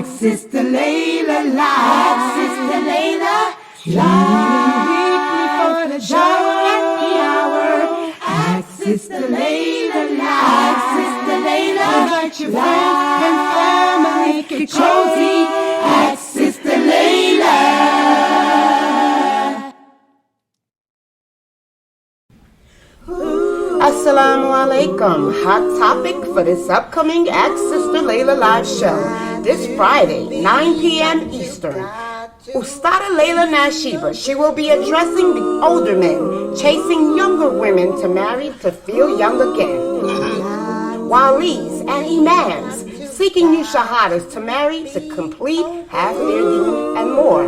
Sister Laila live. Sister Laila live. Weekly for the show at the hour. Ask Sister Laila live. Sister Laila. Invite your friends and family. Make it cozy. Ask Sister Laila. Assalamu alaikum. Hot topic for this upcoming Ask Sister Laila live show this Friday, 9 p.m. Eastern. Ustada Laila Nashiba, she will be addressing the older men chasing younger women to marry to feel young again. Walis and imams seeking new shahadas to marry to complete half their deen and more.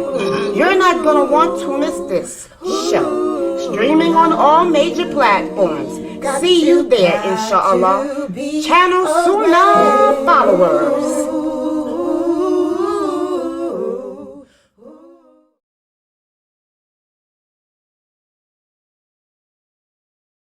You're not going to want to miss this show. Streaming on all major platforms. See you there, inshallah. Channel Sunnahfollowers.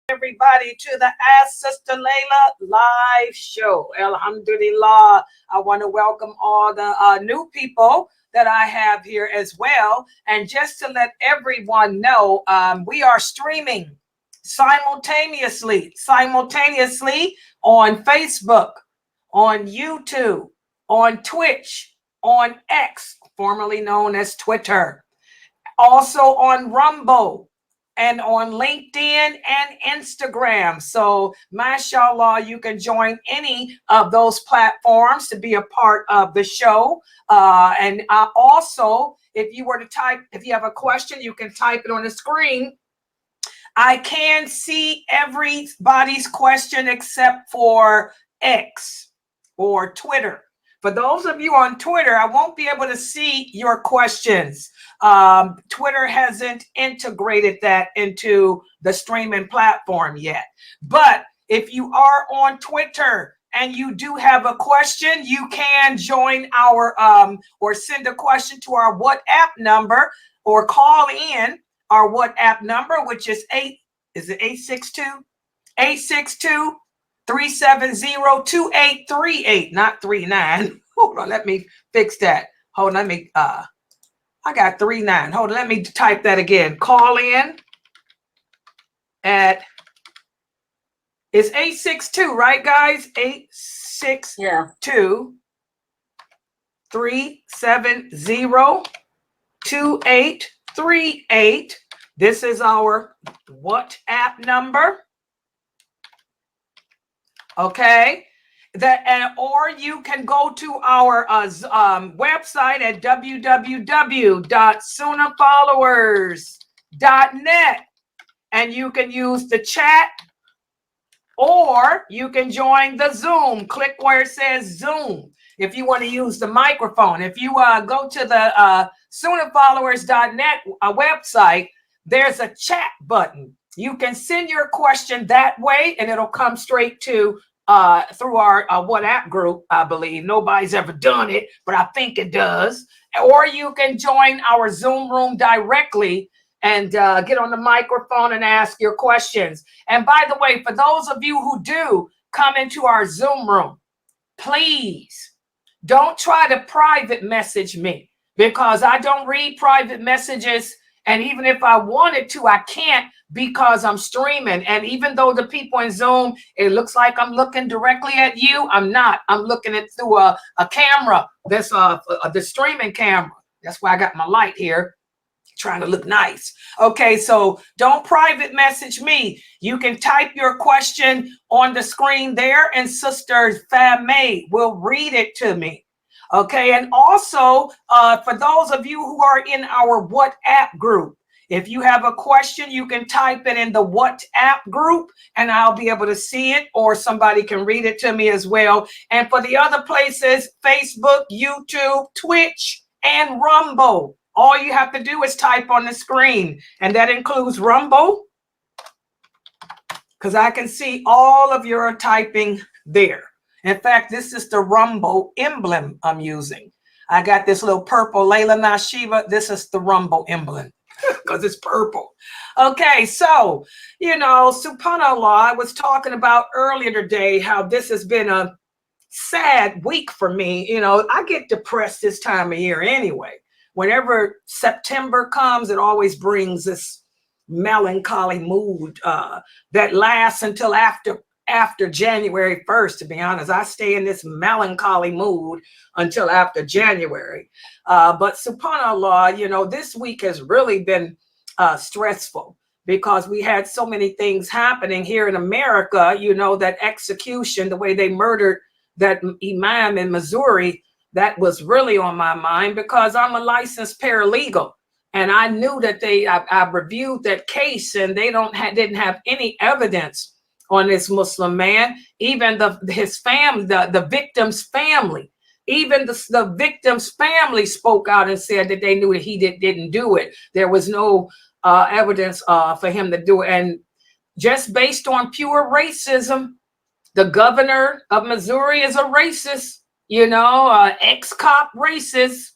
Everybody to the Ask Sister Laila live show. Alhamdulillah. I want to welcome all the new people that I have here as well. And just to let everyone know, we are streaming simultaneously on Facebook, on YouTube, on Twitch, on X, formerly known as Twitter, also on Rumble, and on LinkedIn and Instagram. So, mashallah, you can join any of those platforms to be a part of the show. And also, if you have a question, you can type it on the screen. I can see everybody's question except for X or Twitter. For those of you on Twitter, I won't be able to see your questions. Twitter hasn't integrated that into the streaming platform yet. But if you are on Twitter and you do have a question, you can join our or send a question to our WhatsApp number or call in our WhatsApp number, which is 862-370-2838, not 39. Hold on, let me fix that. Hold on, I got 39. Hold on, let me type that again. Call in at, it's 862, right, guys? 862-370-2838. This is our WhatsApp number. Okay. Or you can go to our website at www.sunnahfollowers.net, and you can use the chat, or you can join the Zoom. Click where it says Zoom if you want to use the microphone. If you go to the Sunnahfollowers.net website, there's a chat button. You can send your question that way, and it'll come straight to through our WhatsApp group. I believe nobody's ever done it, but I think it does. Or you can join our Zoom room directly and get on the microphone and ask your questions. And by the way, for those of you who do come into our Zoom room, please don't try to private message me, because I don't read private messages. And even if I wanted to, I can't, because I'm streaming. And even though the people in Zoom, it looks like I'm looking directly at you, I'm not. I'm looking at through a camera. That's the streaming camera. That's why I got my light here, trying to look nice. Okay, so don't private message me. You can type your question on the screen there, and Sister Fame will read it to me. Okay, and also for those of you who are in our WhatsApp group, if you have a question, you can type it in the WhatsApp group and I'll be able to see it, or somebody can read it to me as well. And for the other places, Facebook, YouTube, Twitch, and Rumble, all you have to do is type on the screen. And that includes Rumble, because I can see all of your typing there. In fact, this is the Rumble emblem I'm using. I got this little purple Laila Nashiba. This is the Rumble emblem because it's purple. Okay, so, subhanAllah, I was talking about earlier today how this has been a sad week for me. You know, I get depressed this time of year anyway. Whenever September comes, it always brings this melancholy mood that lasts until after January 1st. To be honest, I stay in this melancholy mood until after January. But subhanAllah, you know, this week has really been stressful because we had so many things happening here in America. You know, that execution, the way they murdered that imam in Missouri, that was really on my mind because I'm a licensed paralegal. And I knew that I reviewed that case, and they didn't have any evidence on this Muslim man. Even his family, the victim's family, even the victim's family spoke out and said that they knew that he didn't do it. There was no evidence for him to do it. And just based on pure racism, the governor of Missouri is a racist, you know, ex-cop racist.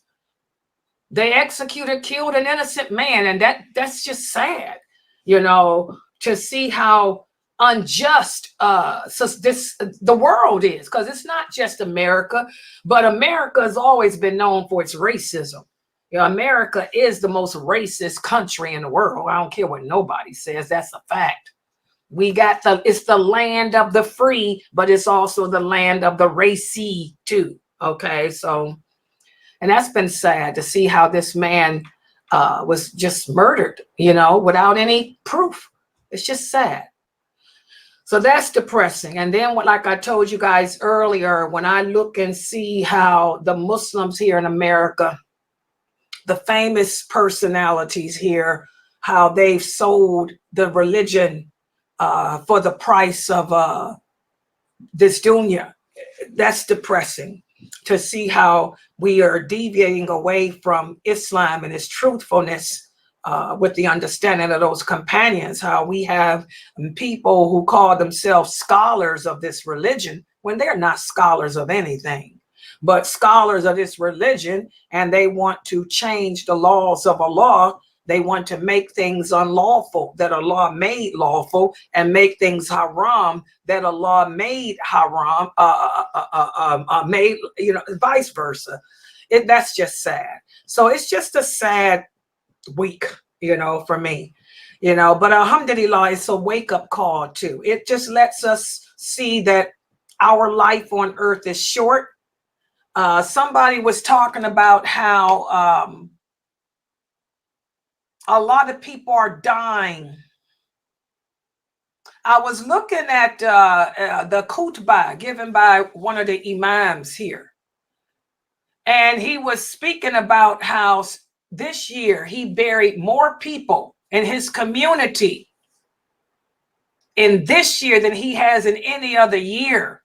They killed an innocent man, and that's just sad, you know, to see how unjust the world is, because it's not just America, but America has always been known for its racism. You know, America is the most racist country in the world. I don't care what nobody says, that's a fact. It's the land of the free, but it's also the land of the racy too. Okay, so. And that's been sad to see how this man was just murdered, you know, without any proof. It's just sad. So that's depressing. And then, like I told you guys earlier, when I look and see how the Muslims here in America, the famous personalities here, how they've sold the religion for the price of this dunya, that's depressing. To see how we are deviating away from Islam and its truthfulness with the understanding of those companions, how we have people who call themselves scholars of this religion when they're not scholars of anything, but scholars of this religion, and they want to change the laws of Allah. They want to make things unlawful that Allah made lawful, and make things haram that Allah made haram, made, you know, vice versa. That's just sad. So it's just a sad week, you know, for me, you know, but alhamdulillah, it's a wake-up call too. It just lets us see that our life on earth is short. Somebody was talking about how a lot of people are dying. I was looking at the khutbah given by one of the imams here, and he was speaking about how this year he buried more people in his community in this year than he has in any other year.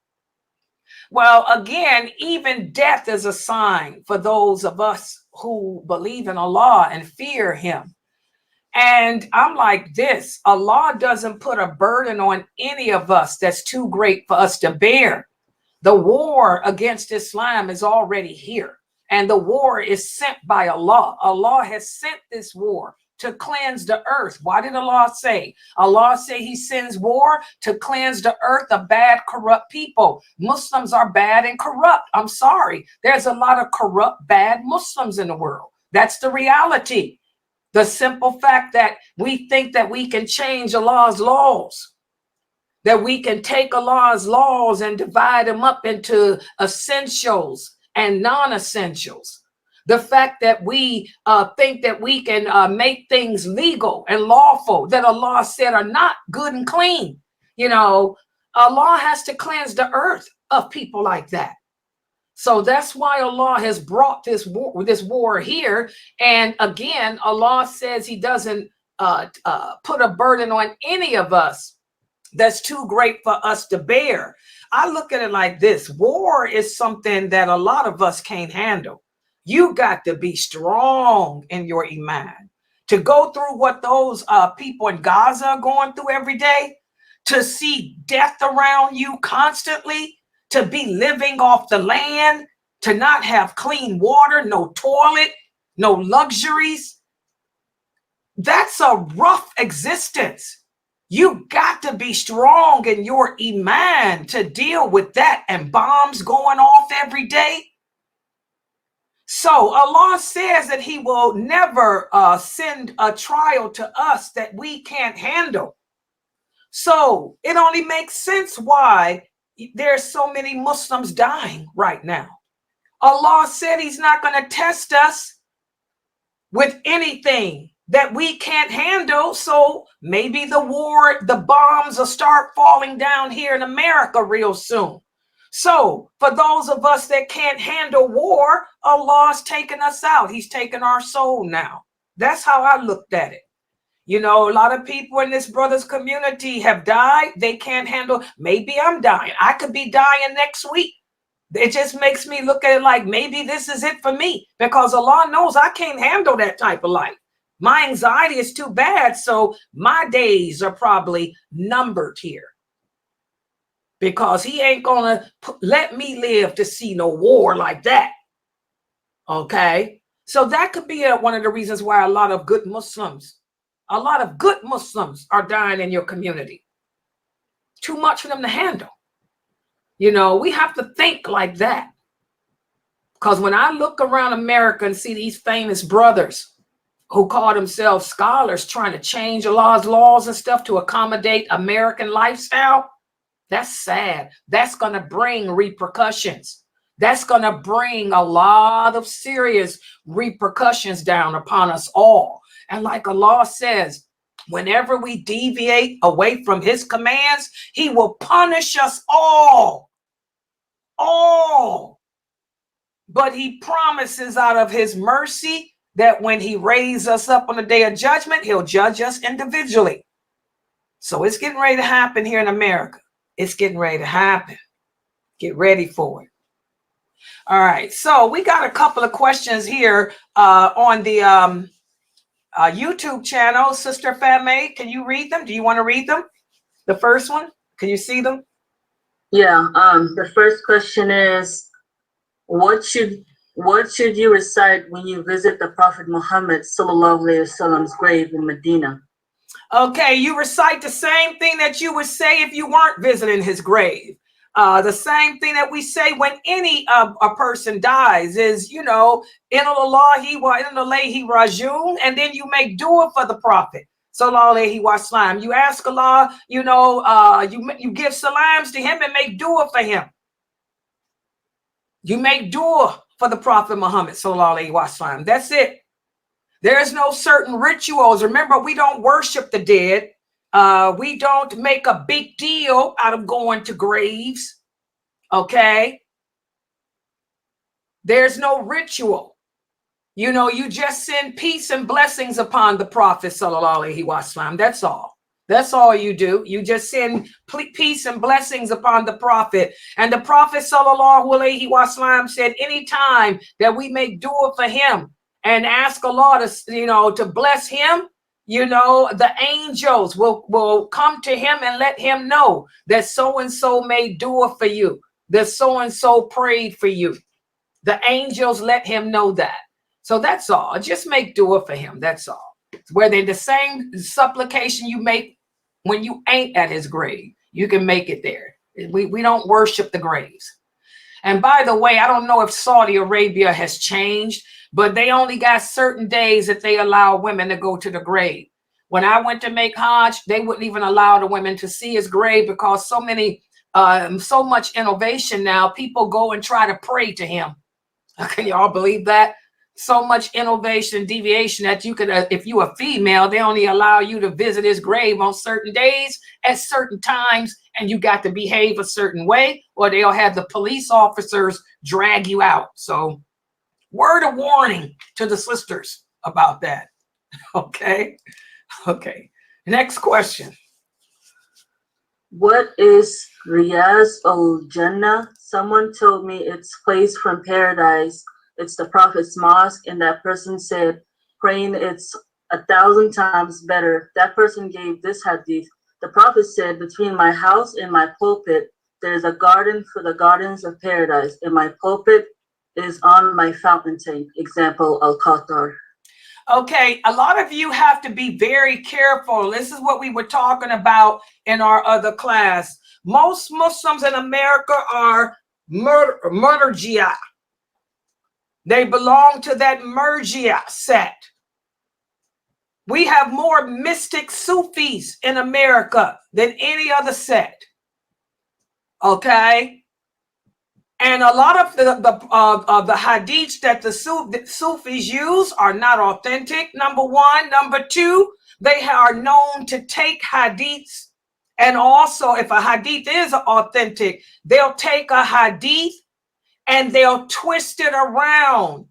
Well, again, even death is a sign for those of us who believe in Allah and fear him. And I'm like this, Allah doesn't put a burden on any of us that's too great for us to bear. The war against Islam is already here, and the war is sent by Allah. Allah has sent this war to cleanse the earth. Why did Allah say? Allah say he sends war to cleanse the earth of bad, corrupt people. Muslims are bad and corrupt. I'm sorry. There's a lot of corrupt, bad Muslims in the world. That's the reality. The simple fact that we think that we can change Allah's laws, that we can take Allah's laws and divide them up into essentials and non-essentials. The fact that we think that we can make things legal and lawful that Allah said are not good and clean. You know, Allah has to cleanse the earth of people like that. So that's why Allah has brought this war here. And again, Allah says he doesn't put a burden on any of us that's too great for us to bear. I look at it like this. War is something that a lot of us can't handle. You got to be strong in your iman to go through what those people in Gaza are going through every day, to see death around you constantly, to be living off the land, to not have clean water, no toilet, no luxuries. That's a rough existence. You got to be strong in your iman to deal with that, and bombs going off every day. So Allah says that he will never send a trial to us that we can't handle. So it only makes sense why there's so many Muslims dying right now. Allah said he's not going to test us with anything that we can't handle. So maybe the war, the bombs will start falling down here in America real soon. So for those of us that can't handle war, Allah's taking us out. He's taking our soul now. That's how I looked at it. You know, a lot of people in this brother's community have died. They can't handle. Maybe I'm dying. I could be dying next week. It just makes me look at it like maybe this is it for me, because Allah knows I can't handle that type of life. My anxiety is too bad. So my days are probably numbered here, because he ain't going to let me live to see no war like that. Okay. So that could be one of the reasons why a lot of good Muslims are dying in your community. Too much for them to handle. You know, we have to think like that. Because when I look around America and see these famous brothers who call themselves scholars trying to change Allah's laws and stuff to accommodate American lifestyle, that's sad. That's going to bring repercussions. That's going to bring a lot of serious repercussions down upon us all. And like Allah says, whenever we deviate away from his commands, he will punish us all. All. But he promises out of his mercy that when he raises us up on the day of judgment, he'll judge us individually. So it's getting ready to happen here in America. It's getting ready to happen. Get ready for it. All right. So we got a couple of questions here on the YouTube channel. Sister Fame, can you read them? Do you want to read them? The first one, can you see them? Yeah. The first question is, what should you recite when you visit the Prophet Muhammad sallallahu alaihi wasallam's grave in Medina? Okay, you recite the same thing that you would say if you weren't visiting his grave. The same thing that we say when any a person dies is, you know, inalallahi wa inalayhi rajiun, and then you make dua for the Prophet sallallahu alaihi wasallam. You ask Allah, you know, you give salams to him and make dua for him. You make dua for the Prophet Muhammad sallallahu alaihi wasallam. That's it. There's no certain rituals. Remember, we don't worship the dead. We don't make a big deal out of going to graves. Okay. There's no ritual. You know, you just send peace and blessings upon the Prophet sallallahu alaihi wasallam. That's all. That's all you do. You just send peace and blessings upon the Prophet. And the Prophet sallallahu alaihi wasallam said, anytime that we make dua for him and ask Allah to, you know, to bless him, you know, the angels will come to him and let him know that so-and-so made dua for you, that so-and-so prayed for you. The angels let him know that. So that's all. Just make dua for him. That's all. Whether the same supplication you make when you ain't at his grave, you can make it there. We don't worship the graves. And by the way, I don't know if Saudi Arabia has changed, but they only got certain days that they allow women to go to the grave. When I went to make Hajj, they wouldn't even allow the women to see his grave because so much innovation now, people go and try to pray to him. Can y'all believe that? So much innovation, deviation that you could, if you are female, they only allow you to visit his grave on certain days at certain times, and you got to behave a certain way, or they'll have the police officers drag you out. So word of warning to the sisters about that. Okay. Okay. Next question. What is Riyaz al-Jannah? Someone told me it's place from paradise. It's the Prophet's mosque, and that person said praying it's 1,000 times better. That person gave this hadith. The Prophet said, between my house and my pulpit, there's a garden for the gardens of paradise, and my pulpit is on my fountain tank. Example, Al-Qatar. Okay, a lot of you have to be very careful. This is what we were talking about in our other class. Most Muslims in America are murderjia. They belong to that Murjia sect. We have more mystic Sufis in America than any other sect. Okay? And a lot of the hadiths that the Sufis use are not authentic, number one. Number two, they are known to take hadiths. And also, if a hadith is authentic, they'll take a hadith and they'll twist it around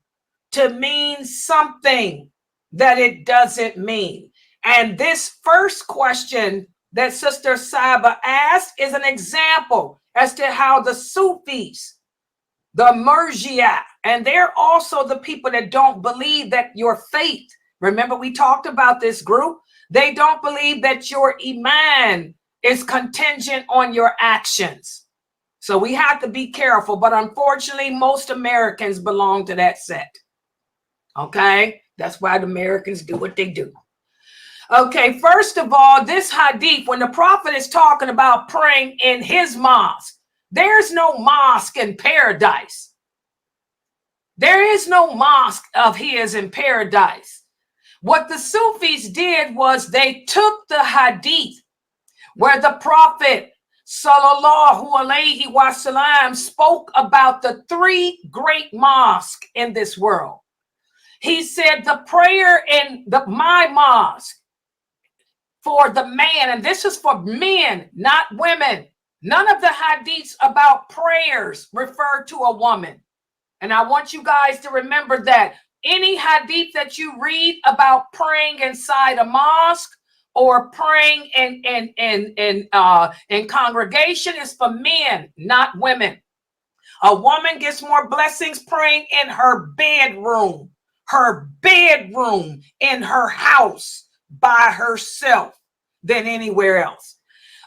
to mean something that it doesn't mean. And this first question that Sister Saba asked is an example as to how the Sufis, the Murjia, and they're also the people that don't believe that your faith, remember we talked about this group, they don't believe that your iman is contingent on your actions. So we have to be careful, but unfortunately, most Americans belong to that sect. Okay, that's why the Americans do what they do. Okay, first of all, this hadith, when the prophet is talking about praying in his mosque, there's no mosque in paradise. There is no mosque of his in paradise. What the Sufis did was they took the hadith where the prophet sallallahu alaihi wasallam spoke about the three great mosques in this world. He said the prayer in my mosque for the man, and this is for men, not women. None of the hadiths about prayers refer to a woman. And I want you guys to remember that any hadith that you read about praying inside a mosque or praying in congregation is for men, not women. A woman gets more blessings praying in her bedroom in her house by herself than anywhere else.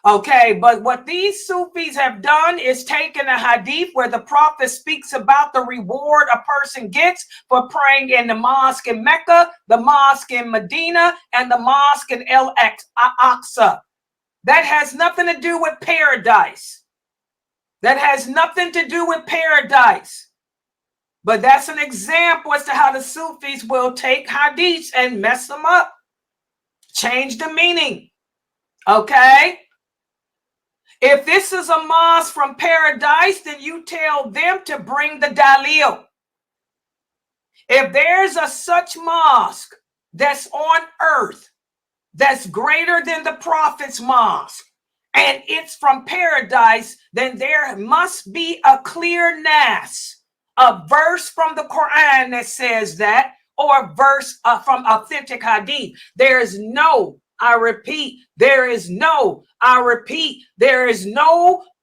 Okay, but what these Sufis have done is taken a hadith where the prophet speaks about the reward a person gets for praying in the mosque in Mecca, the mosque in Medina, and the mosque in Al-Aqsa. That has nothing to do with paradise. That has nothing to do with paradise. But that's an example as to how the Sufis will take hadiths and mess them up, change the meaning. Okay? If this is a mosque from paradise, then you tell them to bring the dalil. If there's a such mosque that's on earth that's greater than the prophet's mosque, and it's from paradise, then there must be a clear nas, a verse from the Quran that says that, or a verse from authentic hadith. There is no, I repeat, there is no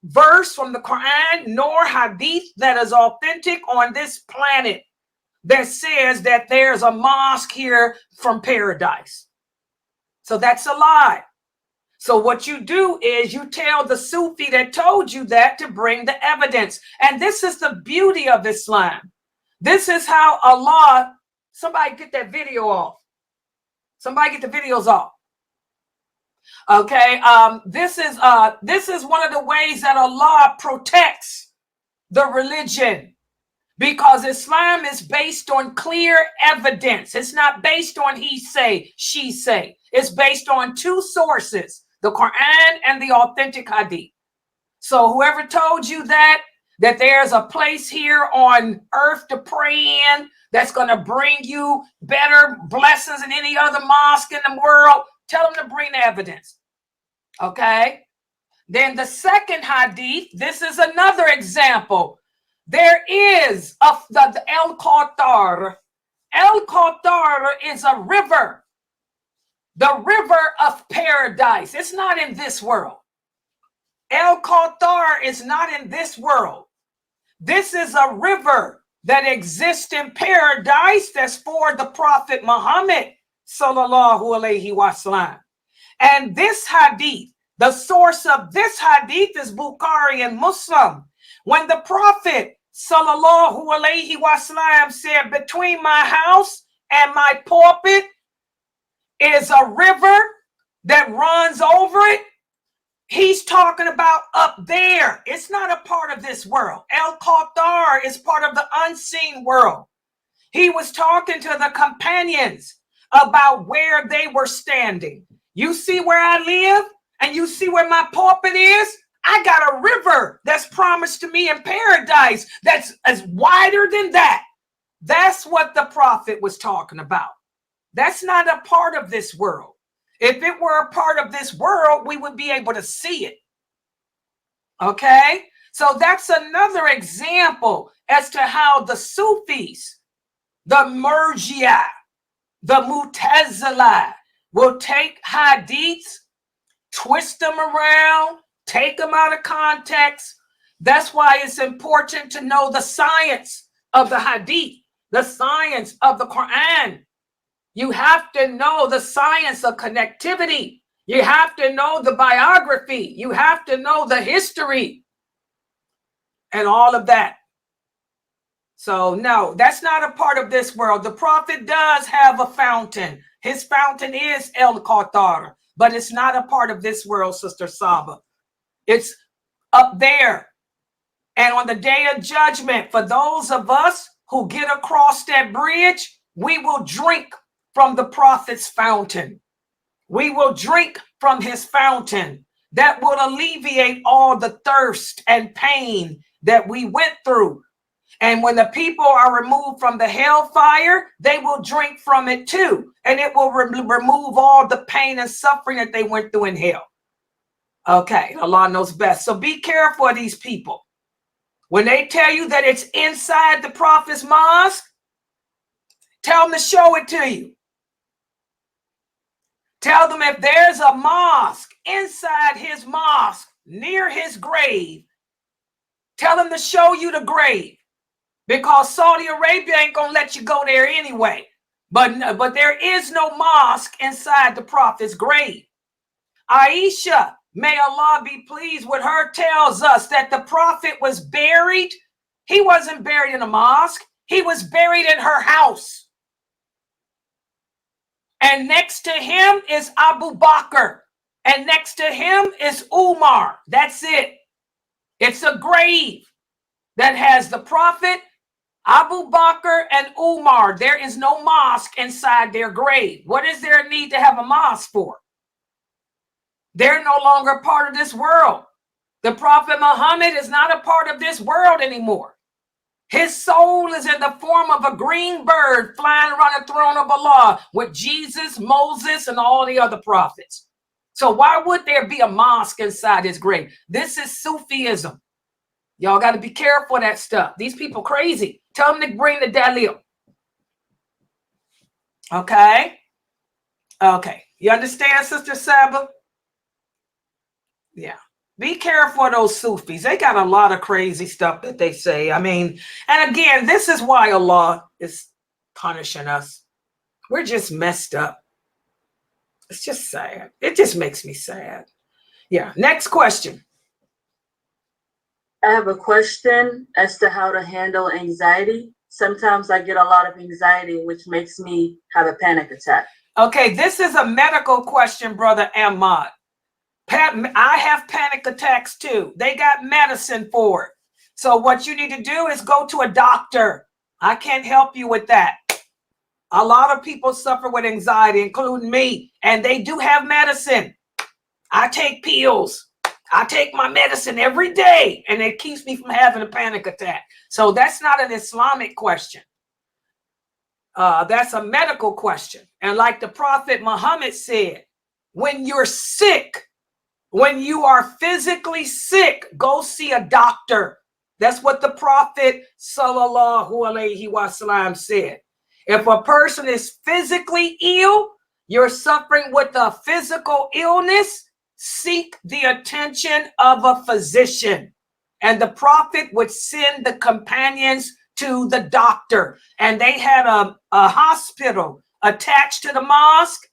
verse from the Quran nor hadith that is authentic on this planet that says that there's a mosque here from paradise. So that's a lie. So what you do is you tell the Sufi that told you that to bring the evidence. And this is the beauty of Islam. This is how Allah, somebody get that video off. Somebody get the videos off. Okay, this is one of the ways that Allah protects the religion, because Islam is based on clear evidence. It's not based on he say, she say. It's based on two sources, the Quran and the authentic hadith. So whoever told you that there's a place here on earth to pray in that's going to bring you better blessings than any other mosque in the world, tell them to bring the evidence. Okay. Then the second hadith, this is another example. There is the El-Qawtar. El-Qawtar is a river. The river of paradise. It's not in this world. El-Qawtar is not in this world. This is a river that exists in paradise that's for the Prophet Muhammad sallallahu alaihi wasallam. And this hadith, the source of this hadith is Bukhari and Muslim. When the Prophet sallallahu alaihi wasallam said, between my house and my pulpit is a river that runs over it. He's talking about up there. It's not a part of this world. El Qatar is part of the unseen world. He was talking to the companions about where they were standing. You see where I live, and you see where my pulpit is? I got a river that's promised to me in paradise that's as wider than that. That's what the prophet was talking about. That's not a part of this world. If it were a part of this world, we would be able to see it. Okay? So that's another example as to how the Sufis, the Murjia, the Mu'tazila will take hadiths, twist them around, take them out of context. That's why it's important to know the science of the hadith, the science of the Quran. You have to know the science of connectivity. You have to know the biography. You have to know the history and all of that. So no, that's not a part of this world. The prophet does have a fountain. His fountain is El Qatar, but it's not a part of this world, Sister Saba. It's up there. And on the day of judgment, for those of us who get across that bridge, we will drink from the prophet's fountain. We will drink from his fountain. That will alleviate all the thirst and pain that we went through. And when the people are removed from the hellfire, they will drink from it too. And it will remove all the pain and suffering that they went through in hell. Okay, Allah knows best. So be careful of these people. When they tell you that it's inside the prophet's mosque, tell them to show it to you. Tell them if there's a mosque inside his mosque, near his grave, tell them to show you the grave. Because Saudi Arabia ain't going to let you go there anyway. But there is no mosque inside the prophet's grave. Aisha, may Allah be pleased with her, tells us that the prophet was buried. He wasn't buried in a mosque. He was buried in her house. And next to him is Abu Bakr. And next to him is Umar. That's it. It's a grave that has the prophet, Abu Bakr, and Umar. There is no mosque inside their grave. What is there a need to have a mosque for? They're no longer part of this world. The Prophet Muhammad is not a part of this world anymore. His soul is in the form of a green bird flying around the throne of Allah with Jesus, Moses, and all the other prophets. So why would there be a mosque inside his grave? This is Sufism. Y'all got to be careful of that stuff. These people crazy. Tell them to bring the Dalil. Okay? Okay. You understand, Sister Saba? Yeah. Be careful of those Sufis. They got a lot of crazy stuff that they say. I mean, and again, this is why Allah is punishing us. We're just messed up. It's just sad. It just makes me sad. Yeah. Next question. I have a question as to how to handle anxiety. Sometimes I get a lot of anxiety, which makes me have a panic attack. Okay, this is a medical question, Brother Ahmad. I have panic attacks too. They got medicine for it. So what you need to do is go to a doctor. I can't help you with that. A lot of people suffer with anxiety, including me, and they do have medicine. I take pills. I take my medicine every day, and it keeps me from having a panic attack. So that's not an Islamic question. That's a medical question. And like the Prophet Muhammad said, when you're sick, when you are physically sick, go see a doctor. That's what the Prophet sallallahu alaihi wasallam said. If a person is physically ill, you're suffering with a physical illness, seek the attention of a physician. And the Prophet would send the companions to the doctor. And they had a hospital attached to the mosque.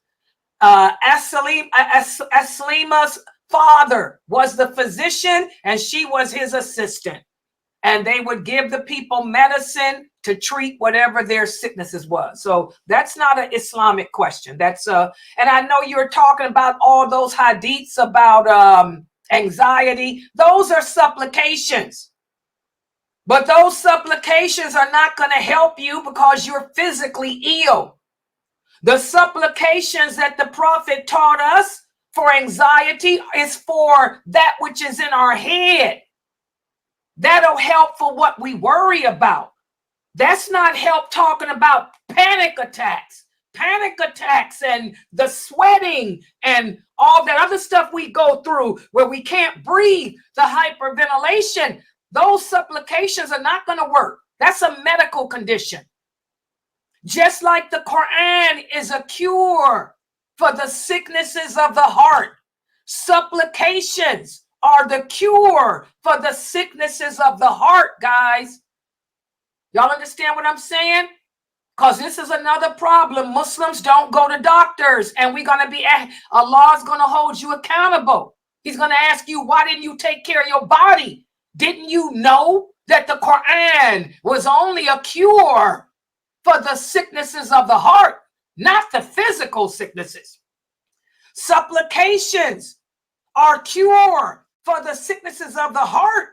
Aslima's father was the physician and she was his assistant. And they would give the people medicine to treat whatever their sicknesses was. So that's not an Islamic question. That's and I know you're talking about all those hadiths about anxiety. Those are supplications. But those supplications are not going to help you because you're physically ill. The supplications that the prophet taught us for anxiety is for that which is in our head. That'll help for what we worry about. That's not help talking about panic attacks. Panic attacks and the sweating and all that other stuff we go through where we can't breathe, the hyperventilation. Those supplications are not going to work. That's a medical condition. Just like the Quran is a cure for the sicknesses of the heart, supplications are the cure for the sicknesses of the heart, guys. Y'all understand what I'm saying? Because this is another problem. Muslims don't go to doctors, and we're going to be, Allah's going to hold you accountable. He's going to ask you, why didn't you take care of your body? Didn't you know that the Quran was only a cure for the sicknesses of the heart, not the physical sicknesses? Supplications are cure for the sicknesses of the heart.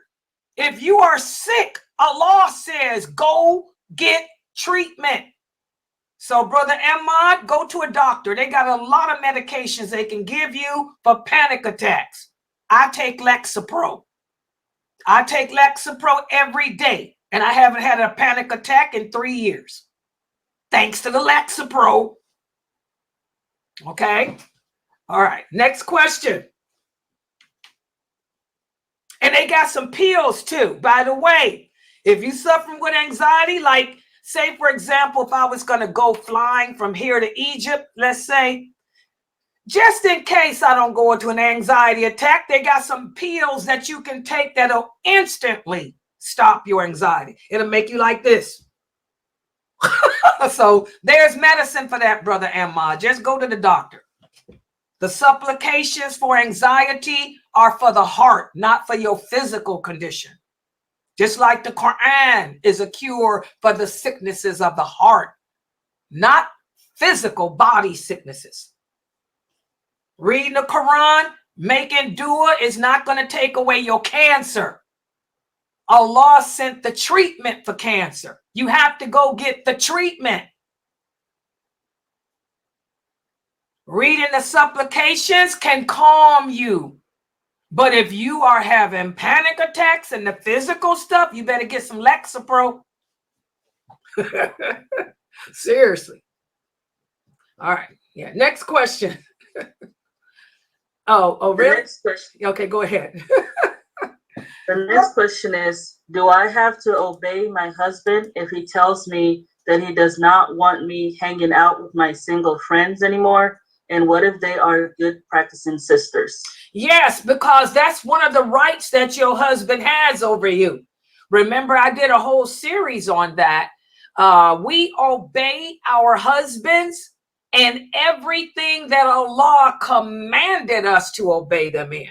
If you are sick, Allah says, go get treatment. So, Brother Ahmad, go to a doctor. They got a lot of medications they can give you for panic attacks. I take Lexapro. I take Lexapro every day, and I haven't had a panic attack in 3 years. Thanks to the Lexapro. Okay. All right. Next question. And they got some pills too. By the way, if you're suffering with anxiety, like say, for example, if I was going to go flying from here to Egypt, let's say, just in case I don't go into an anxiety attack, they got some pills that you can take that'll instantly stop your anxiety. It'll make you like this. So there's medicine for that, Brother Ahmad. Just go to the doctor. The supplications for anxiety are for the heart, not for your physical condition. Just like the Quran is a cure for the sicknesses of the heart, not physical body sicknesses. Reading the Quran, making dua is not going to take away your cancer. Allah sent the treatment for cancer. You have to go get the treatment. Reading the supplications can calm you. But if you are having panic attacks and the physical stuff, you better get some Lexapro. Seriously. All right. Yeah. Next question. Oh, really? Next question. Okay, go ahead. The next question is, do I have to obey my husband if he tells me that he does not want me hanging out with my single friends anymore? And what if they are good practicing sisters? Yes, because that's one of the rights that your husband has over you. Remember, I did a whole series on that. We obey our husbands and everything that Allah commanded us to obey them in.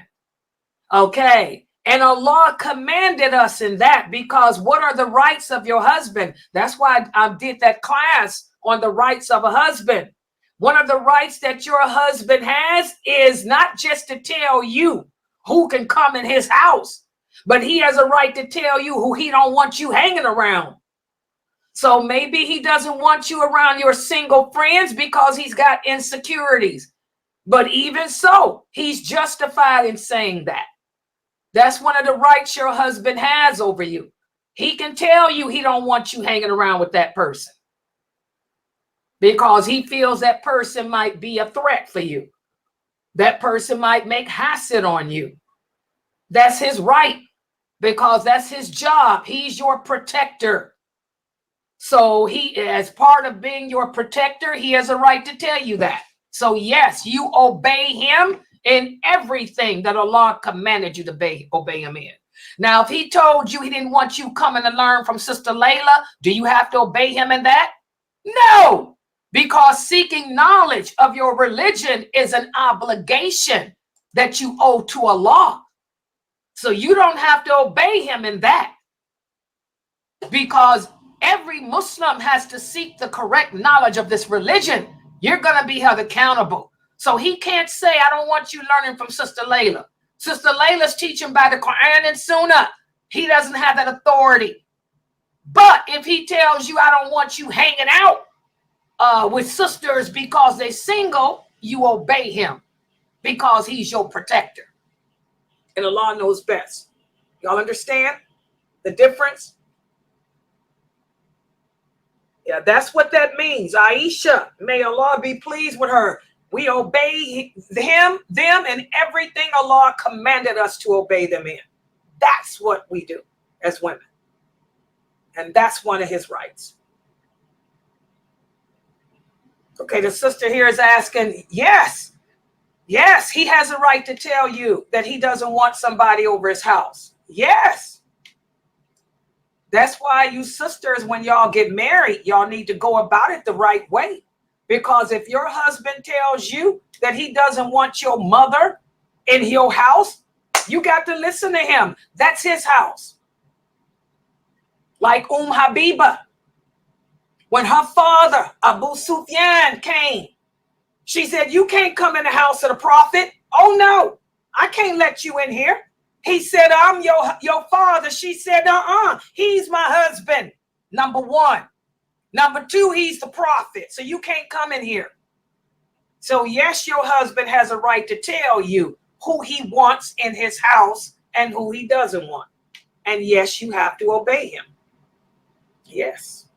Okay. And Allah commanded us in that, because what are the rights of your husband? That's why I did that class on the rights of a husband. One of the rights that your husband has is not just to tell you who can come in his house, but he has a right to tell you who he don't want you hanging around. So maybe he doesn't want you around your single friends because he's got insecurities. But even so, he's justified in saying that. That's one of the rights your husband has over you. He can tell you he don't want you hanging around with that person because he feels that person might be a threat for you. That person might make hasad on you. That's his right, because that's his job. He's your protector. So he, as part of being your protector, he has a right to tell you that. So yes, you obey him in everything that Allah commanded you to obey him in. Now, if he told you he didn't want you coming to learn from Sister Laila, do you have to obey him in that? No, because seeking knowledge of your religion is an obligation that you owe to Allah. So you don't have to obey him in that, because Every Muslim has to seek the correct knowledge of this religion. You're going to be held accountable. So he can't say, I don't want you learning from Sister Laila. Sister Laila's teaching by the Quran and Sunnah. He doesn't have that authority. But if he tells you, I don't want you hanging out with sisters because they're single, you obey him because he's your protector. And Allah knows best. Y'all understand the difference? Yeah, that's what that means. Aisha, may Allah be pleased with her. We obey him, them, and everything Allah commanded us to obey them in. That's what we do as women. And that's one of his rights. Okay, the sister here is asking, yes, he has a right to tell you that he doesn't want somebody over his house. Yes. That's why you sisters, when y'all get married, y'all need to go about it the right way. Because if your husband tells you that he doesn't want your mother in your house, you got to listen to him. That's his house. Like Habiba, when her father, Abu Sufyan, came, she said, you can't come in the house of the prophet. Oh, no, I can't let you in here. He said, I'm your father. She said, he's my husband. Number one. Number two, he's the prophet. So you can't come in here. So yes, your husband has a right to tell you who he wants in his house and who he doesn't want. And yes, you have to obey him. Yes.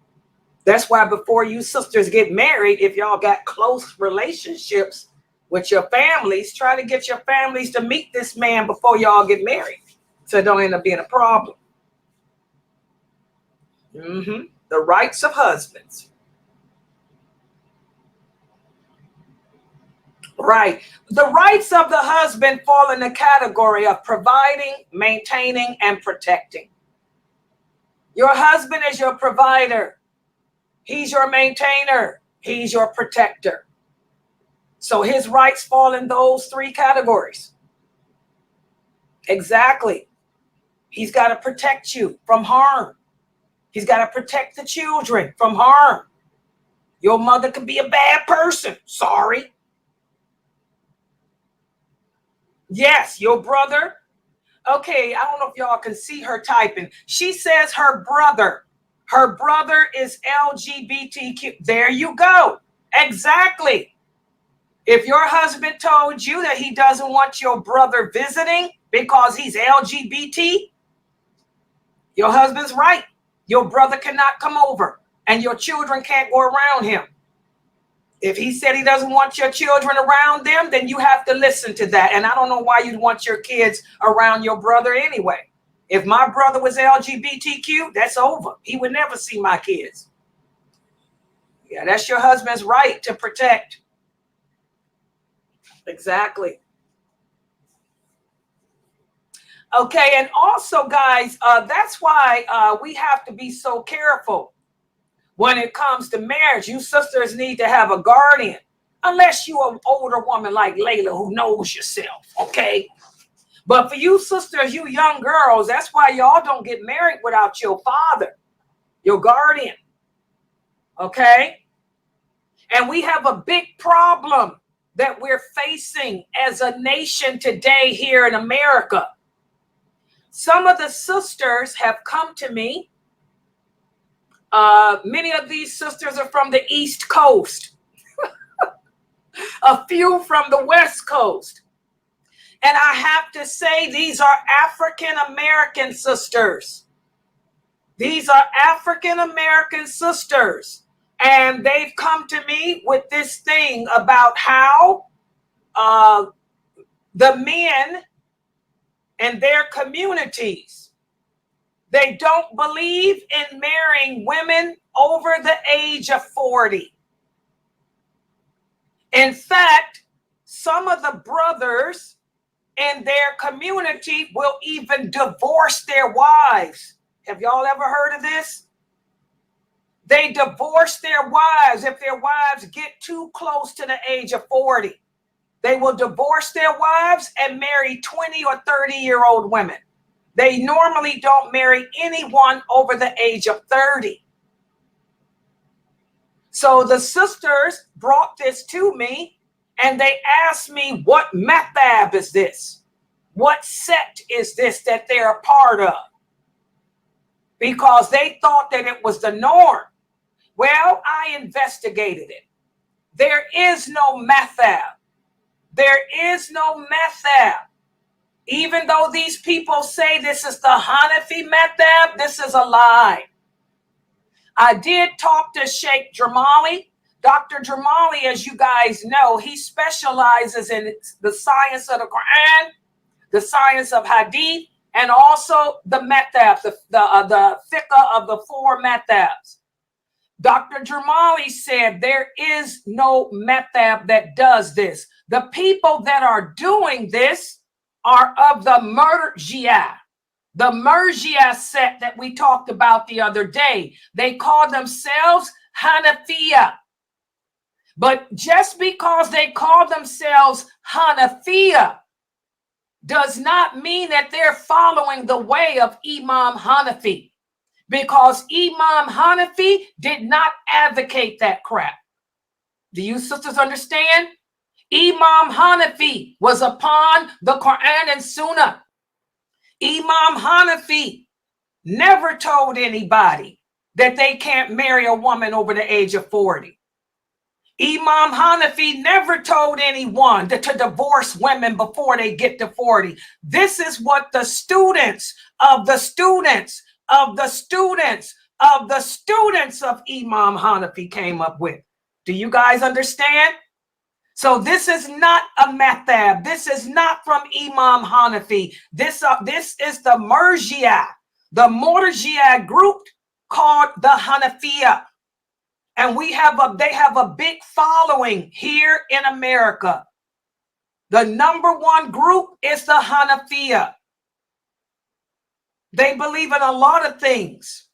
That's why before you sisters get married, if y'all got close relationships with your families, try to get your families to meet this man before y'all get married. So it don't end up being a problem. The rights of husbands. Right. The rights of the husband fall in the category of providing, maintaining, and protecting. Your husband is your provider. He's your maintainer. He's your protector. So his rights fall in those three categories. Exactly. He's got to protect you from harm. He's got to protect the children from harm. Your mother could be a bad person. Sorry. Yes, your brother. Okay, I don't know if y'all can see her typing. She says her brother is LGBTQ. There you go. Exactly. If your husband told you that he doesn't want your brother visiting because he's LGBT, your husband's right. Your brother cannot come over and your children can't go around him. If he said he doesn't want your children around them, then you have to listen to that. And I don't know why you'd want your kids around your brother anyway. If my brother was LGBTQ, that's over. He would never see my kids. Yeah, that's your husband's right to protect. Exactly. Okay, and also, guys, that's why we have to be so careful when it comes to marriage. You sisters need to have a guardian, unless you're an older woman like Laila who knows yourself, okay? But for you sisters, you young girls, that's why y'all don't get married without your father, your guardian, okay? And we have a big problem that we're facing as a nation today here in America. Some of the sisters have come to me. Many of these sisters are from the East Coast. A few from the West Coast. And I have to say, these are African American sisters. These are African American sisters. And they've come to me with this thing about how the men in their communities, they don't believe in marrying women over the age of 40. In fact, some of the brothers in their community will even divorce their wives. Have y'all ever heard of this? They divorce their wives if their wives get too close to the age of 40. They will divorce their wives and marry 20 or 30-year-old women. They normally don't marry anyone over the age of 30. So the sisters brought this to me and they asked me, what Mathab is this? What sect is this that they're a part of? Because they thought that it was the norm. Well, I investigated it. There is no Mathab. There is no Mathab. Even though these people say this is the Hanafi Mathab, this is a lie. I did talk to Sheikh Jamali. Dr. Jamali, as you guys know, he specializes in the science of the Quran, the science of Hadith, and also the Mathab, the fiqh of the four Mathabs. Dr. Jamali said there is no Mathab that does this. The people that are doing this are of the Murji'ah. The Murji'ah sect that we talked about the other day. They call themselves Hanafiya. But just because they call themselves Hanafiya does not mean that they're following the way of Imam Hanafi, because Imam Hanafi did not advocate that crap. Do you sisters understand? Imam Hanafi was upon the Quran and Sunnah. Imam Hanafi never told anybody that they can't marry a woman over the age of 40. Imam Hanafi never told anyone to divorce women before they get to 40. This is what the students of the students of the students of the students of Imam Hanafi came up with. Do you guys understand? So this is not a Mathab. This is not from Imam Hanafi. This is the Murji'ah group called the Hanafiya. And they have a big following here in America. The number one group is the Hanafiya. They believe in a lot of things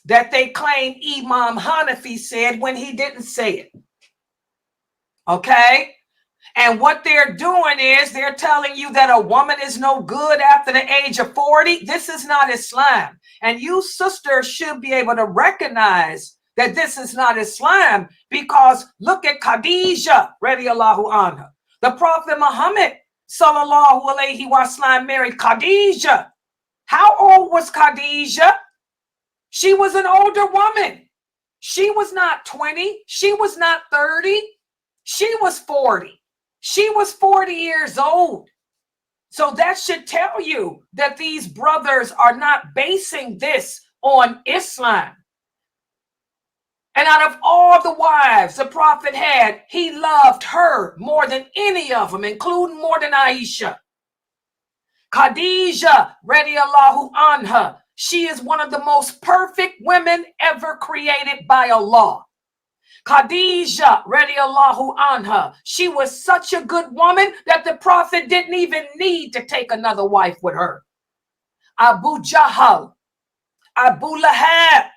that they claim Imam Hanafi said when he didn't say it. Okay? And what they're doing is they're telling you that a woman is no good after the age of 40. This is not Islam. And you sisters should be able to recognize that this is not Islam, because look at Khadijah, radiallahu anha. The Prophet Muhammad, sallallahu alayhi wa sallam, married Khadijah. How old was Khadijah? She was an older woman. She was not 20. She was not 30. She was 40. She was 40 years old. So that should tell you that these brothers are not basing this on Islam. And out of all the wives the Prophet had, he loved her more than any of them, including more than Aisha. Khadijah, radiallahu anha, she is one of the most perfect women ever created by Allah. Khadijah, radiallahu anha, she was such a good woman that the Prophet didn't even need to take another wife with her. Abu Jahl, Abu Lahab,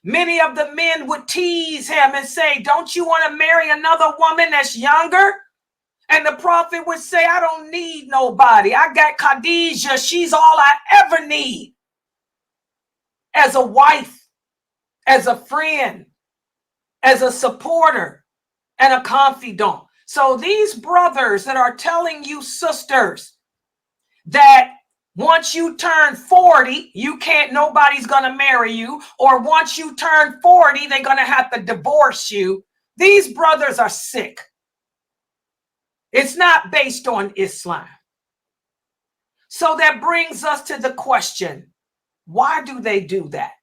many of the men would tease him and say, don't you want to marry another woman that's younger? And the Prophet would say, I don't need nobody. I got Khadijah. She's all I ever need as a wife, as a friend, as a supporter, and a confidant. So these brothers that are telling you sisters that once you turn 40, nobody's going to marry you, or once you turn 40, they're going to have to divorce you. These brothers are sick. It's not based on Islam. So that brings us to the question, why do they do that?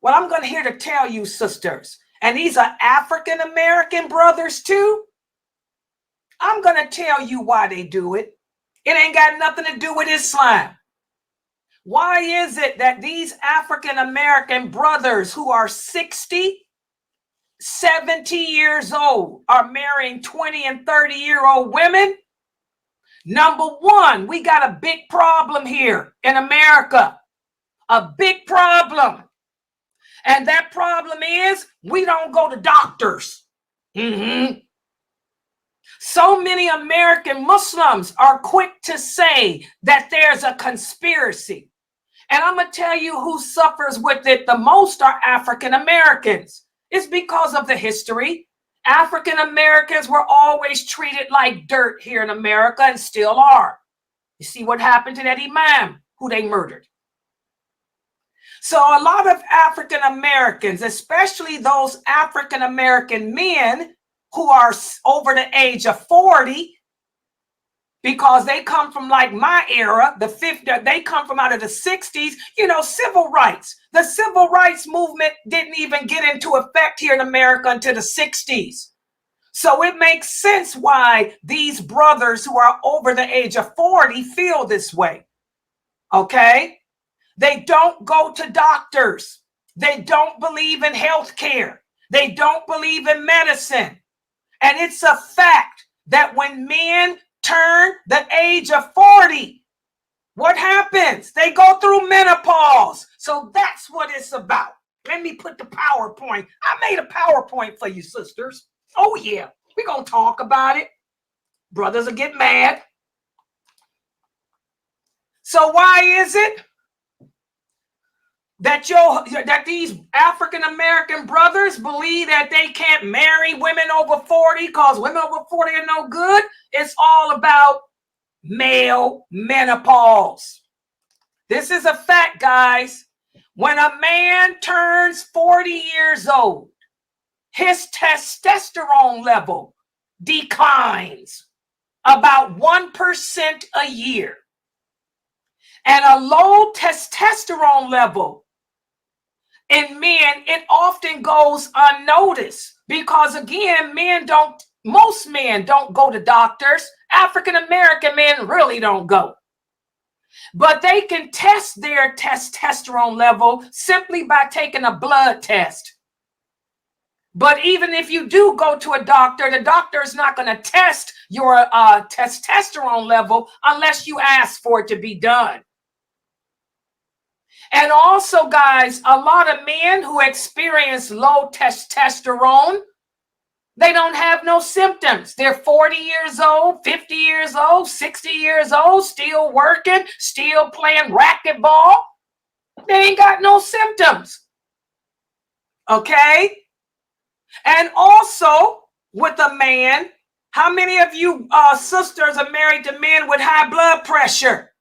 Well, I'm going here to tell you, sisters, and these are African American brothers too. I'm going to tell you why they do it. It ain't got nothing to do with Islam. Why is it that these African American brothers who are 60, 70 years old are marrying 20 and 30-year-old women? Number one, we got a big problem here in America. A big problem. And that problem is we don't go to doctors. So many American Muslims are quick to say that there's a conspiracy. And I'm going to tell you who suffers with it the most are African Americans. It's because of the history. African Americans were always treated like dirt here in America and still are. You see what happened to that imam who they murdered. So a lot of African Americans, especially those African American men who are over the age of 40, because they come from like my era, the 50s, they come from out of the 60s, civil rights. The civil rights movement didn't even get into effect here in America until the 60s. So it makes sense why these brothers who are over the age of 40 feel this way. Okay? They don't go to doctors. They don't believe in health care. They don't believe in medicine. And it's a fact that when men turn the age of 40, what happens? They go through menopause. So that's what it's about. Let me put the PowerPoint. I made a PowerPoint for you, sisters. Oh, yeah. We're going to talk about it. Brothers will get mad. So why is it that these African American brothers believe that they can't marry women over 40 because women over 40 are no good? It's all about male menopause. This is a fact, guys. When a man turns 40 years old, his testosterone level declines about 1% a year. And a low testosterone level in men, it often goes unnoticed because, again, most men don't go to doctors. African American men really don't go. But they can test their testosterone level simply by taking a blood test. But even if you do go to a doctor, the doctor is not going to test your testosterone level unless you ask for it to be done. And also, guys, a lot of men who experience low testosterone, they don't have no symptoms. They're 40 years old, 50 years old, 60 years old, still working, still playing racquetball. They ain't got no symptoms. Okay? And also, with a man, how many of you sisters are married to men with high blood pressure?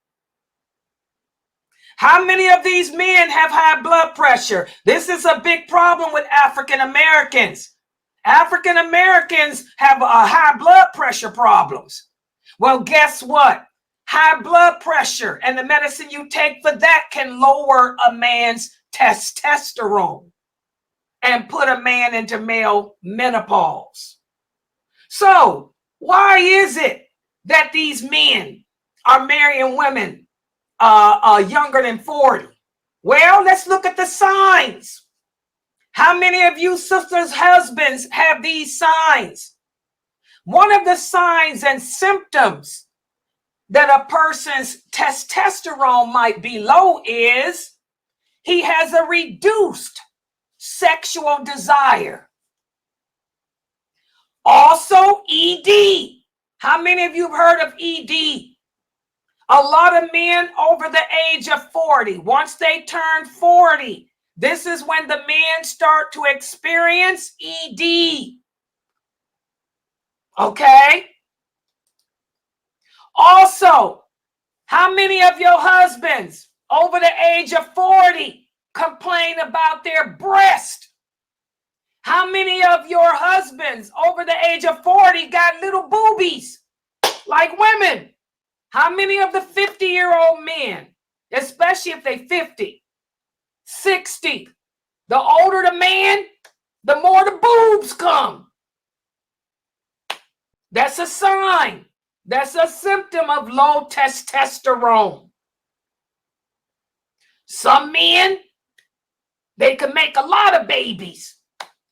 How many of these men have high blood pressure? This is a big problem with African Americans. African Americans have high blood pressure problems. Well, guess what? High blood pressure and the medicine you take for that can lower a man's testosterone and put a man into male menopause. So why is it that these men are marrying women younger than 40? Well, let's look at the signs. How many of you sisters' husbands have these signs? One of the signs and symptoms that a person's testosterone might be low is he has a reduced sexual desire. Also, ED. How many of you have heard of ED? A lot of men over the age of 40, once they turn 40, this is when the men start to experience ED. Okay? Also, how many of your husbands over the age of 40 complain about their breast? How many of your husbands over the age of 40 got little boobies like women? How many of the 50-year-old men, especially if they 50, 60, the older the man, the more the boobs come? That's a sign. That's a symptom of low testosterone. Some men, they could make a lot of babies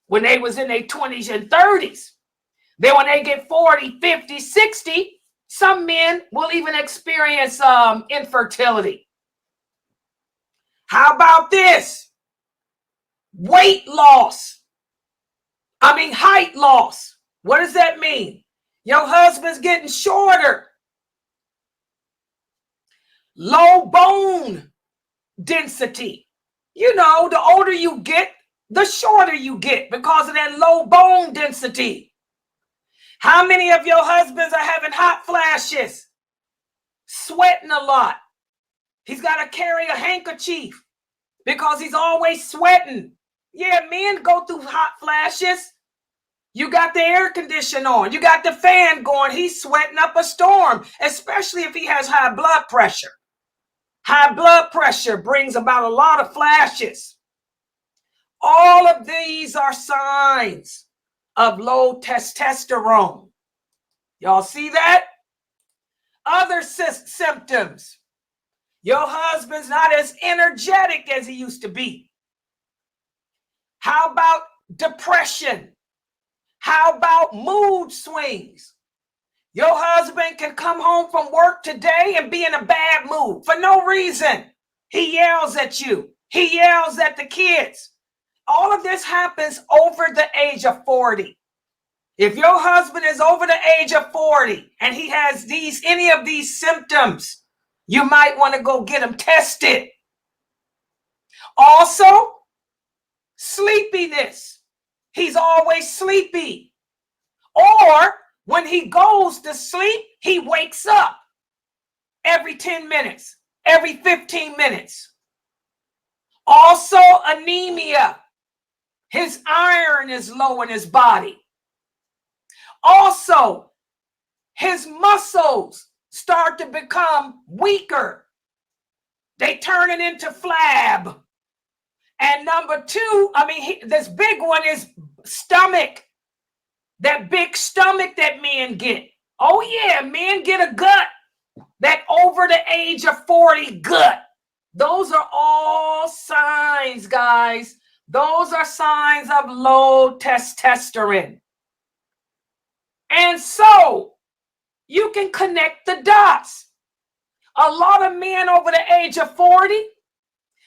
when they was in their 20s and 30s. Then when they get 40, 50, 60, some men will even experience infertility. How about this? Weight loss. Height loss. What does that mean? Your husband's getting shorter. Low bone density. You know, the older you get, the shorter you get because of that low bone density. How many of your husbands are having hot flashes, sweating a lot? He's got to carry a handkerchief because he's always sweating. Yeah, men go through hot flashes. You got the air conditioner on. You got the fan going. He's sweating up a storm, especially if he has high blood pressure. High blood pressure brings about a lot of flashes. All of these are signs of low testosterone. Y'all see that? Other symptoms. Your husband's not as energetic as he used to be. How about depression? How about mood swings? Your husband can come home from work today and be in a bad mood for no reason. He yells at you. He yells at the kids. All of this happens over the age of 40. If your husband is over the age of 40 and he has any of these symptoms, you might want to go get him tested. Also, sleepiness. He's always sleepy. Or when he goes to sleep, he wakes up every 10 minutes, every 15 minutes. Also, anemia. His iron is low in his body. Also, his muscles start to become weaker. They turn it into flab. And number two, this big one is stomach. That big stomach that men get. Oh yeah, men get a gut. That over the age of 40 gut. Those are all signs, guys. Those are signs of low testosterone. And so you can connect the dots. A lot of men over the age of 40,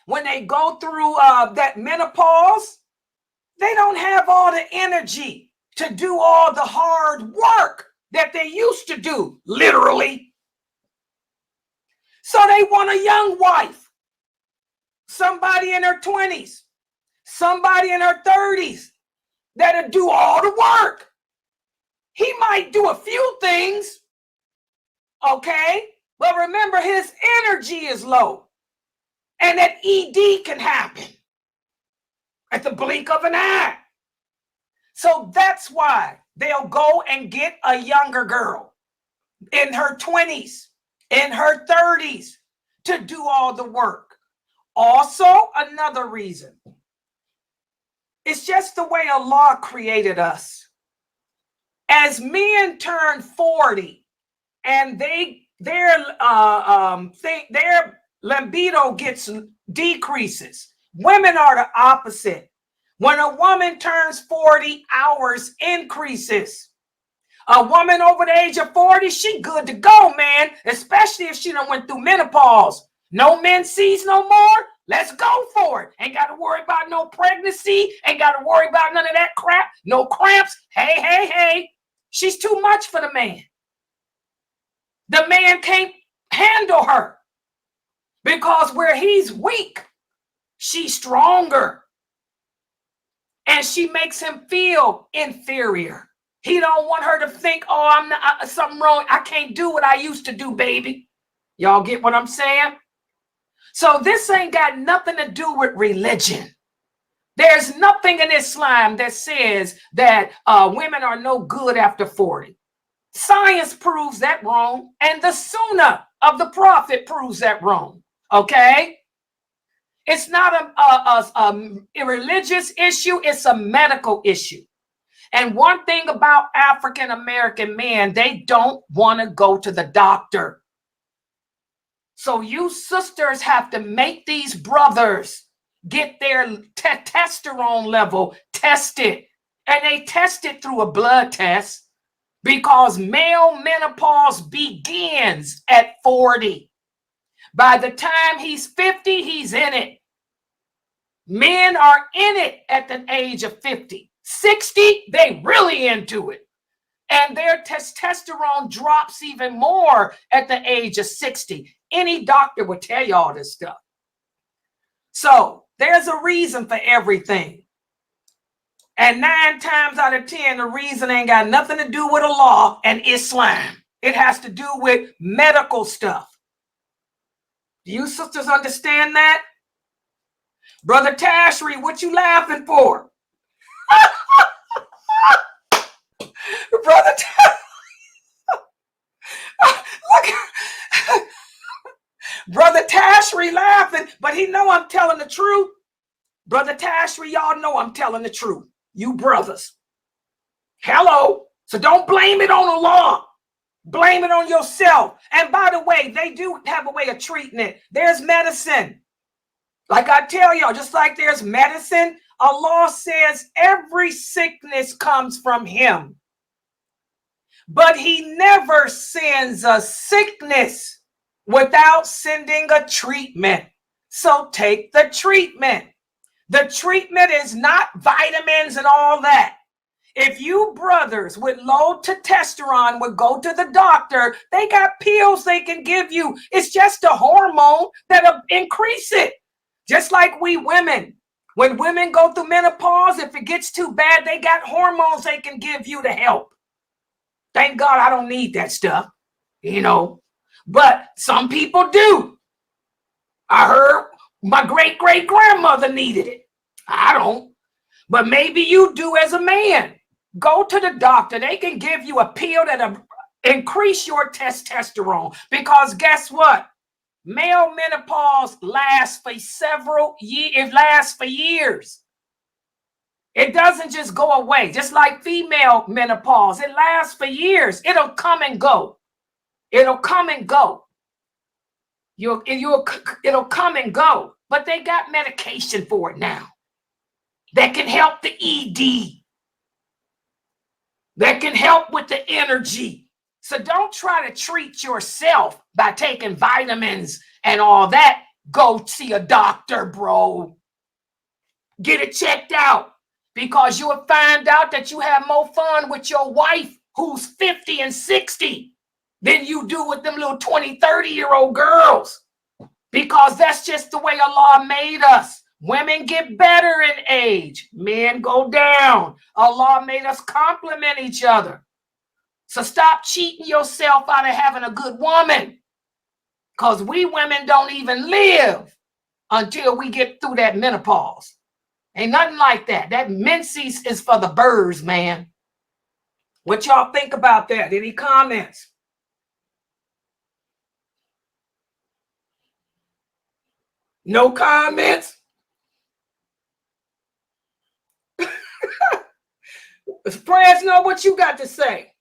when they go through that menopause, they don't have all the energy to do all the hard work that they used to do, literally. So they want a young wife, somebody in her 20s, somebody in her 30s that'll do all the work. He might do a few things, okay? But remember, his energy is low. And that ED can happen at the blink of an eye. So that's why they'll go and get a younger girl in her 20s, in her 30s to do all the work. Also, another reason. It's just the way Allah created us. As men turn 40 and their libido decreases. Women are the opposite. When a woman turns 40, ours increases. A woman over the age of 40, she good to go, man, especially if she done went through menopause. No menses no more. Let's go for it. Ain't got to worry about no pregnancy. Ain't got to worry about none of that crap. No cramps. Hey. She's too much for the man. The man can't handle her because where he's weak, she's stronger. And she makes him feel inferior. He don't want her to think, oh, I'm not, something wrong. I can't do what I used to do, baby. Y'all get what I'm saying? So this ain't got nothing to do with religion. There's nothing in Islam that says that women are no good after 40. Science proves that wrong. And the Sunnah of the Prophet proves that wrong. Okay? It's not a religious issue. It's a medical issue. And one thing about African American men, they don't want to go to the doctor. So you sisters have to make these brothers get their testosterone level tested. And they test it through a blood test because male menopause begins at 40. By the time he's 50, he's in it. Men are in it at the age of 50. 60, they really into it. And their testosterone drops even more at the age of 60. Any doctor would tell you all this stuff. So there's a reason for everything. And 9 times out of 10, the reason ain't got nothing to do with a law and Islam. It has to do with medical stuff. Do you sisters understand that? Brother Tashri, what you laughing for? Brother look, Brother Tashri laughing, but he know I'm telling the truth. Brother Tashri, y'all know I'm telling the truth. You brothers. Hello. So don't blame it on the law. Blame it on yourself. And by the way, they do have a way of treating it. There's medicine. Like I tell y'all, just like there's medicine, Allah says every sickness comes from him. But he never sends a sickness without sending a treatment. So take the treatment. The treatment is not vitamins and all that. If you brothers with low testosterone would go to the doctor, they got pills they can give you. It's just a hormone that'll increase it. Just like we women. When women go through menopause, if it gets too bad, they got hormones they can give you to help. Thank God I don't need that stuff, you know. But some people do. I heard my great-great-grandmother needed it. I don't. But maybe you do as a man. Go to the doctor. They can give you a pill that'll increase your testosterone. Because guess what? Male menopause lasts for several years. It lasts for years. It doesn't just go away. Just like female menopause, it lasts for years. It'll come and go. It'll come and go. It'll come and go. But they got medication for it now that can help the ED, that can help with the energy. So don't try to treat yourself by taking vitamins and all that. Go see a doctor, bro. Get it checked out, because you'll find out that you have more fun with your wife who's 50 and 60 than you do with them little 20, 30-year-old girls. Because that's just the way Allah made us. Women get better in age. Men go down. Allah made us complement each other. So stop cheating yourself out of having a good woman. Because we women don't even live until we get through that menopause. Ain't nothing like that. That menses is for the birds, man. What y'all think about that? Any comments? No comments? Friends, know what you got to say.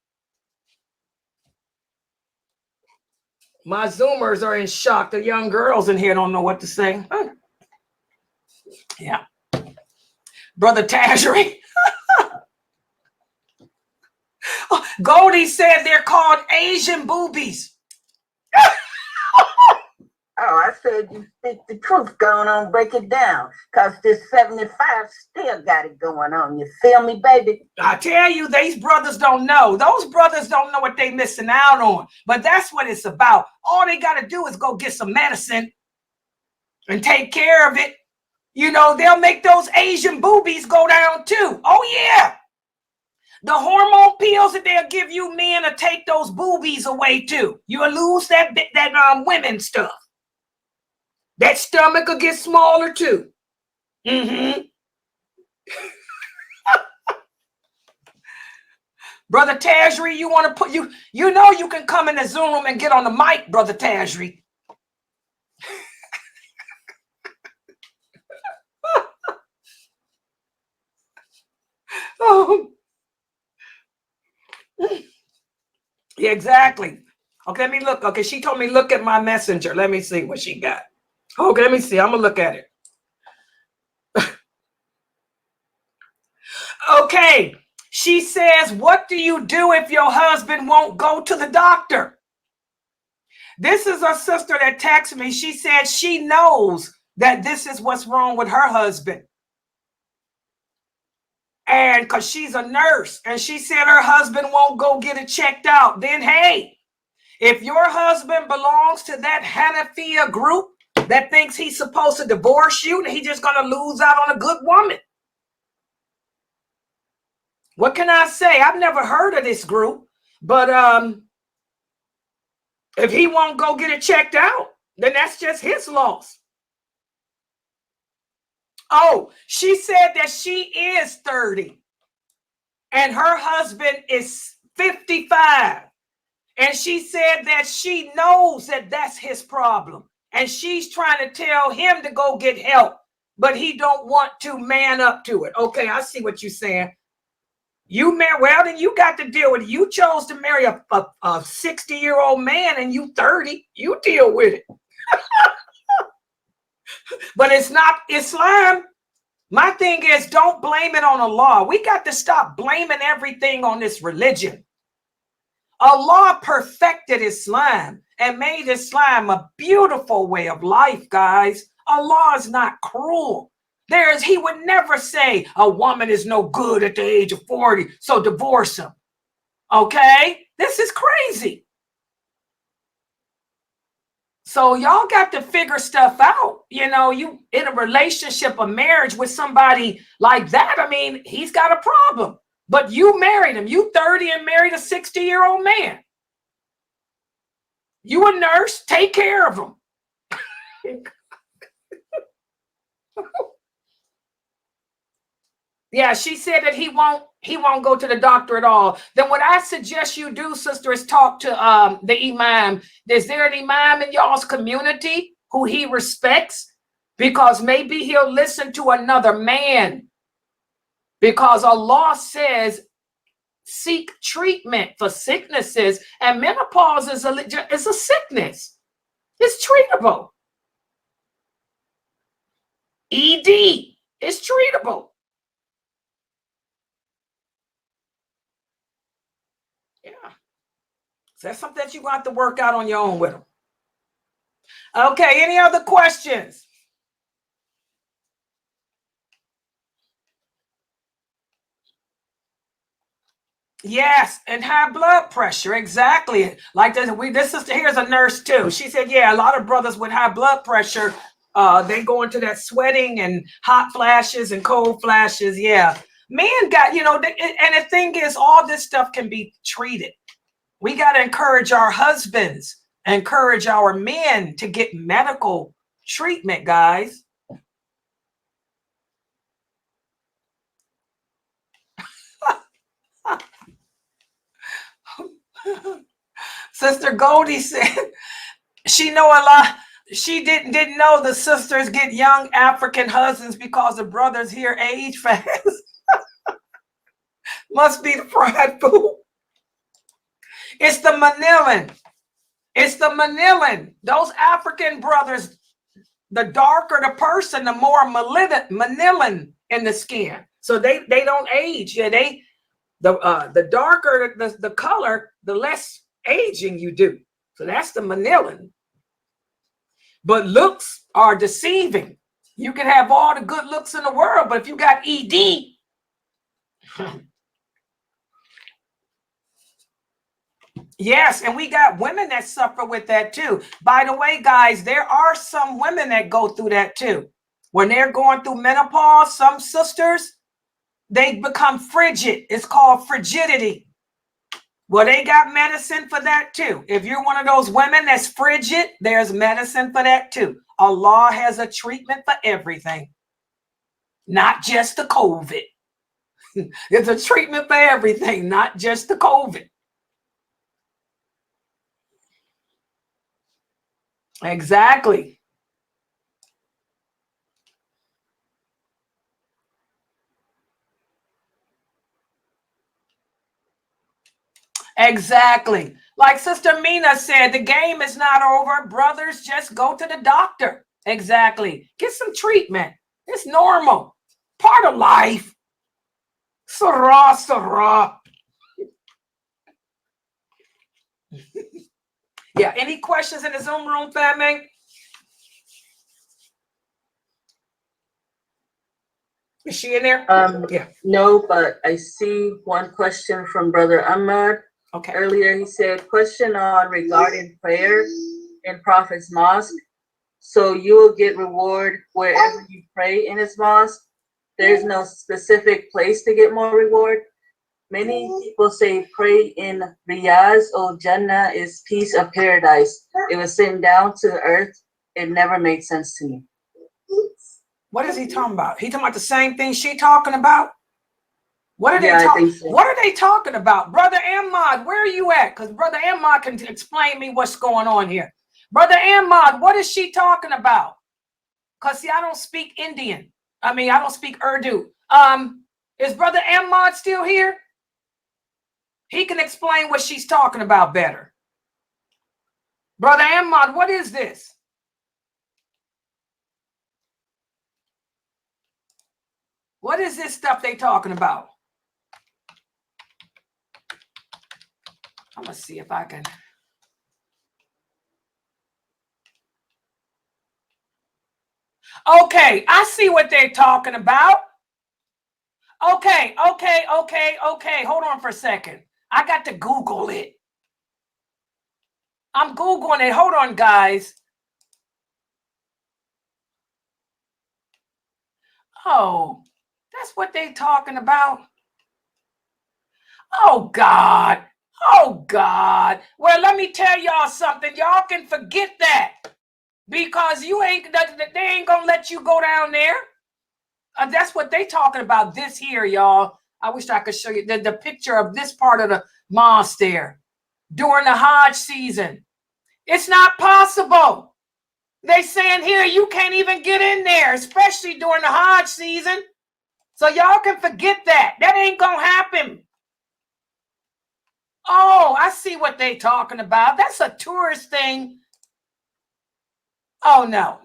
My Zoomers are in shock. The young girls in here don't know what to say. Yeah. Brother Tajri. Goldie said they're called Asian boobies. Oh, I said you speak the truth. Going on, break it down. Because this 75 still got it going on. You feel me, baby? I tell you, these brothers don't know. Those brothers don't know what they missing out on. But that's what it's about. All they got to do is go get some medicine and take care of it. You know, they'll make those Asian boobies go down too. Oh, yeah. The hormone pills that they'll give you men to take those boobies away too. You'll lose that women stuff. That stomach will get smaller too. Brother Tajri, you want to put you know you can come in the Zoom room and get on the mic, Brother Tajri. Oh. Yeah, exactly. Okay, let me look. Okay, she told me look at my messenger. Let me see what she got. Okay, let me see. I'm gonna look at it. Okay, she says, what do you do if your husband won't go to the doctor? This is a sister that texted me. She said she knows that this is what's wrong with her husband. And because she's a nurse, and she said her husband won't go get it checked out. Then, hey, if your husband belongs to that Hanafiya group, that thinks he's supposed to divorce you and he's just going to lose out on a good woman. What can I say? I've never heard of this group, but if he won't go get it checked out, then that's just his loss. Oh, she said that she is 30 and her husband is 55. And she said that she knows that that's his problem. And she's trying to tell him to go get help, but he don't want to man up to it. Okay, I see what you're saying. You marry, well, then you got to deal with it. You chose to marry a 60-year-old man and you 30. You deal with it. But it's not Islam. My thing is, don't blame it on Allah. We got to stop blaming everything on this religion. Allah perfected Islam and made Islam a beautiful way of life, guys. Allah is not cruel. He would never say a woman is no good at the age of 40, so divorce him. Okay? This is crazy. So y'all got to figure stuff out. You know, you in a relationship, a marriage with somebody like that, I mean, he's got a problem. But you married him. You 30 and married a 60-year-old man. You a nurse, take care of him. Yeah, she said that he won't go to the doctor at all. Then what I suggest you do, sister, is talk to the imam. Is there an imam in y'all's community who he respects? Because maybe he'll listen to another man. Because Allah says, seek treatment for sicknesses, and menopause is a sickness. It's treatable. ED is treatable. Yeah. So that's something that you're going to have to work out on your own with them. Okay, any other questions? Yes, and high blood pressure, exactly. Like this sister here's a nurse too. She said, yeah, a lot of brothers with high blood pressure, they go into that sweating and hot flashes and cold flashes. Yeah, men got, you know, and the thing is, all this stuff can be treated. We got to encourage our husbands, encourage our men to get medical treatment, guys. Sister Goldie said she know a lot. She didn't know the sisters get young African husbands because the brothers here age fast. Must be the fried food. It's the Manilan. It's the Manilan. Those African brothers, the darker the person, the more Manilan in the skin. So they don't age. Yeah, the darker the color, the less aging you do. So that's the Manilan. But looks are deceiving. You can have all the good looks in the world, but if you got ED, yes, and we got women that suffer with that too. By the way, guys, there are some women that go through that too. When they're going through menopause, some sisters, they become frigid. It's called frigidity. Well, they got medicine for that too. If you're one of those women that's frigid, there's medicine for that too. Allah has a treatment for everything, not just the COVID. It's a treatment for everything, not just the COVID. Exactly. Exactly. Like Sister Mina said, the game is not over. Brothers, just go to the doctor. Exactly. Get some treatment. It's normal. Part of life. Sarah, Sarah. Yeah. Any questions in the Zoom room, family? Is she in there? Yeah. No, but I see one question from Brother Ahmad. Okay. Earlier he said, question on regarding prayer in Prophet's Mosque. so you will get reward wherever you pray in his mosque. There's no specific place to get more reward. Many people say pray in Riyaz or Jannah is peace of paradise. It was sent down to the earth. It never made sense to me. What is he talking about? He talking about the same thing she talking about? What are Yeah, they I think so. What are they talking about? Brother Ahmad, where are you at? Because Brother Ahmad can explain me what's going on here. Brother Ahmad, what is she talking about? Because see, I don't speak Indian. I mean, I don't speak Urdu. Is Brother Ahmad still here? He can explain what she's talking about better. Brother Ahmad, what is this? What is this stuff they talking about? I'm going to see if I can. Okay, I see what they're talking about. Okay. Hold on for a second. I got to Google it. I'm Googling it. Hold on, guys. Oh, that's what they talking about. Oh, God. Oh, God. Well, let me tell y'all something. Y'all can forget that because they ain't going to let you go down there. That's what they talking about this here, y'all. I wish I could show you the picture of this part of the mosque there during the Hajj season. It's not possible. They saying here you can't even get in there, especially during the Hajj season. So y'all can forget that. That ain't going to happen. Oh, I see what they talking about. That's a tourist thing. Oh, no.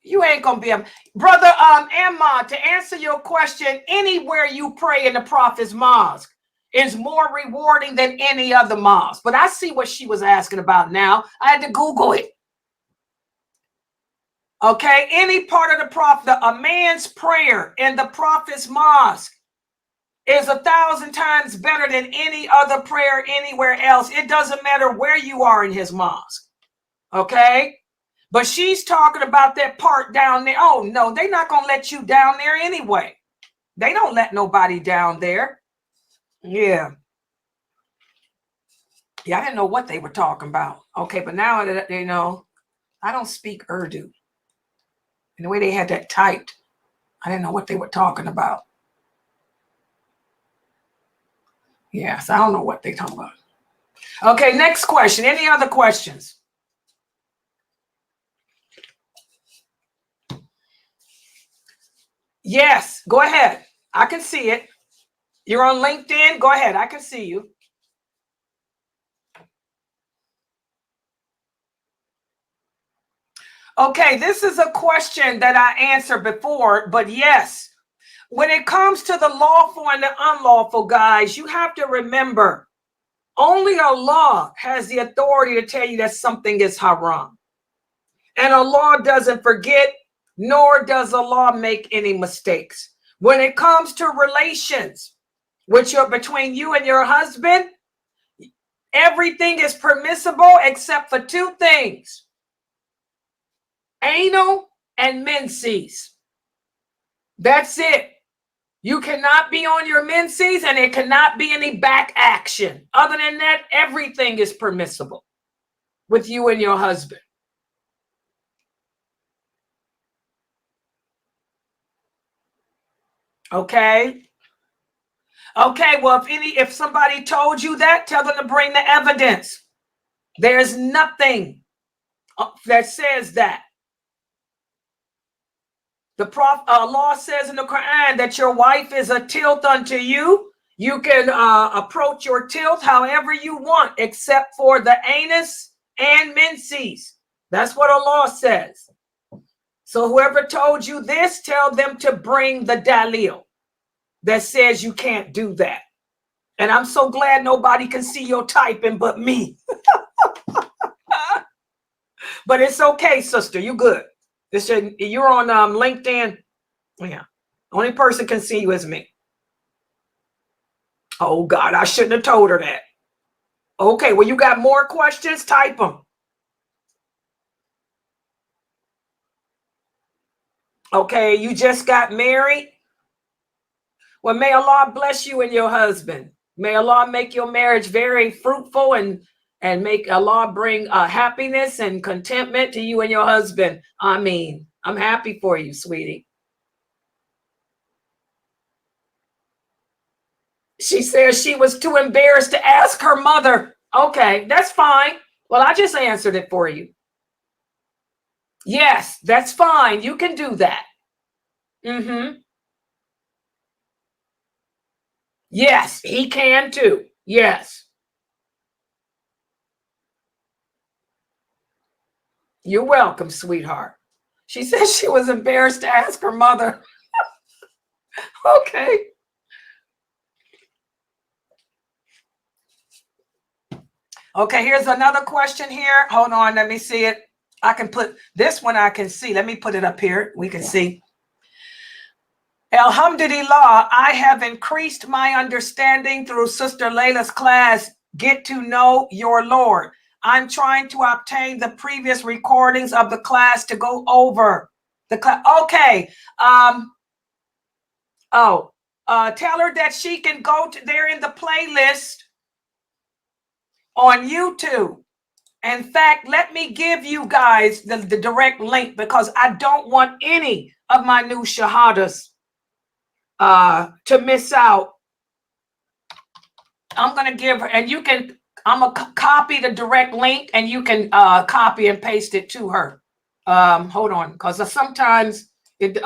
You ain't going to be able. Brother Ahmad, to answer your question, anywhere you pray in the Prophet's mosque is more rewarding than any other mosque. But I see what she was asking about now. I had to Google it. Okay, any part of the Prophet, a man's prayer in the Prophet's mosque is 1,000 times better than any other prayer anywhere else. It doesn't matter where you are in his mosque. Okay? But she's talking about that part down there. Oh, no, they're not going to let you down there anyway. They don't let nobody down there. Yeah. Yeah, I didn't know what they were talking about. Okay, but now they know I don't speak Urdu. And the way they had that typed, I didn't know what they were talking about. Yes, I don't know what they're talking about. Okay, next question. Any other questions? Yes, go ahead. I can see it. You're on LinkedIn. Go ahead. I can see you. Okay, this is a question that I answered before, but yes, when it comes to the lawful and the unlawful, guys, you have to remember only Allah has the authority to tell you that something is haram. And Allah doesn't forget, nor does Allah make any mistakes. When it comes to relations between you and your husband, everything is permissible except for two things: anal and menses. That's it. You cannot be on your menses and there cannot be any back action. Other than that, everything is permissible with you and your husband. Okay. Okay, well, if somebody told you that, tell them to bring the evidence. There's nothing that says that. The Prophet Allah says in the Quran that your wife is a tilt unto you. You can approach your tilt however you want, except for the anus and menses. That's what Allah says. So whoever told you this, tell them to bring the dalil that says you can't do that. And I'm so glad nobody can see your typing but me. But it's okay, sister. You good. You're on LinkedIn. Yeah. Only person can see you is me. Oh, God, I shouldn't have told her that. Okay, well, you got more questions? Type them. Okay, you just got married. Well, may Allah bless you and your husband. May Allah make your marriage very fruitful and make Allah bring happiness and contentment to you and your husband. I mean, I'm happy for you, sweetie. She says she was too embarrassed to ask her mother. Okay, that's fine. Well, I just answered it for you. Yes, that's fine. You can do that. Mm-hmm. Yes, he can too. Yes. You're welcome, sweetheart. She says she was embarrassed to ask her mother. Okay. Okay, here's another question here. Hold on, let me see it. I can put this one, I can see. Let me put it up here. We can see. Alhamdulillah, I have increased my understanding through Sister Laila's class, Get to Know Your Lord. I'm trying to obtain the previous recordings of the class to go over the class. Okay. Tell her that she can go to there in the playlist on YouTube. In fact, let me give you guys the direct link because I don't want any of my new shahadas to miss out. I'm going to give her, and you can, I'm going to copy the direct link and you can copy and paste it to her. Hold on, because sometimes it,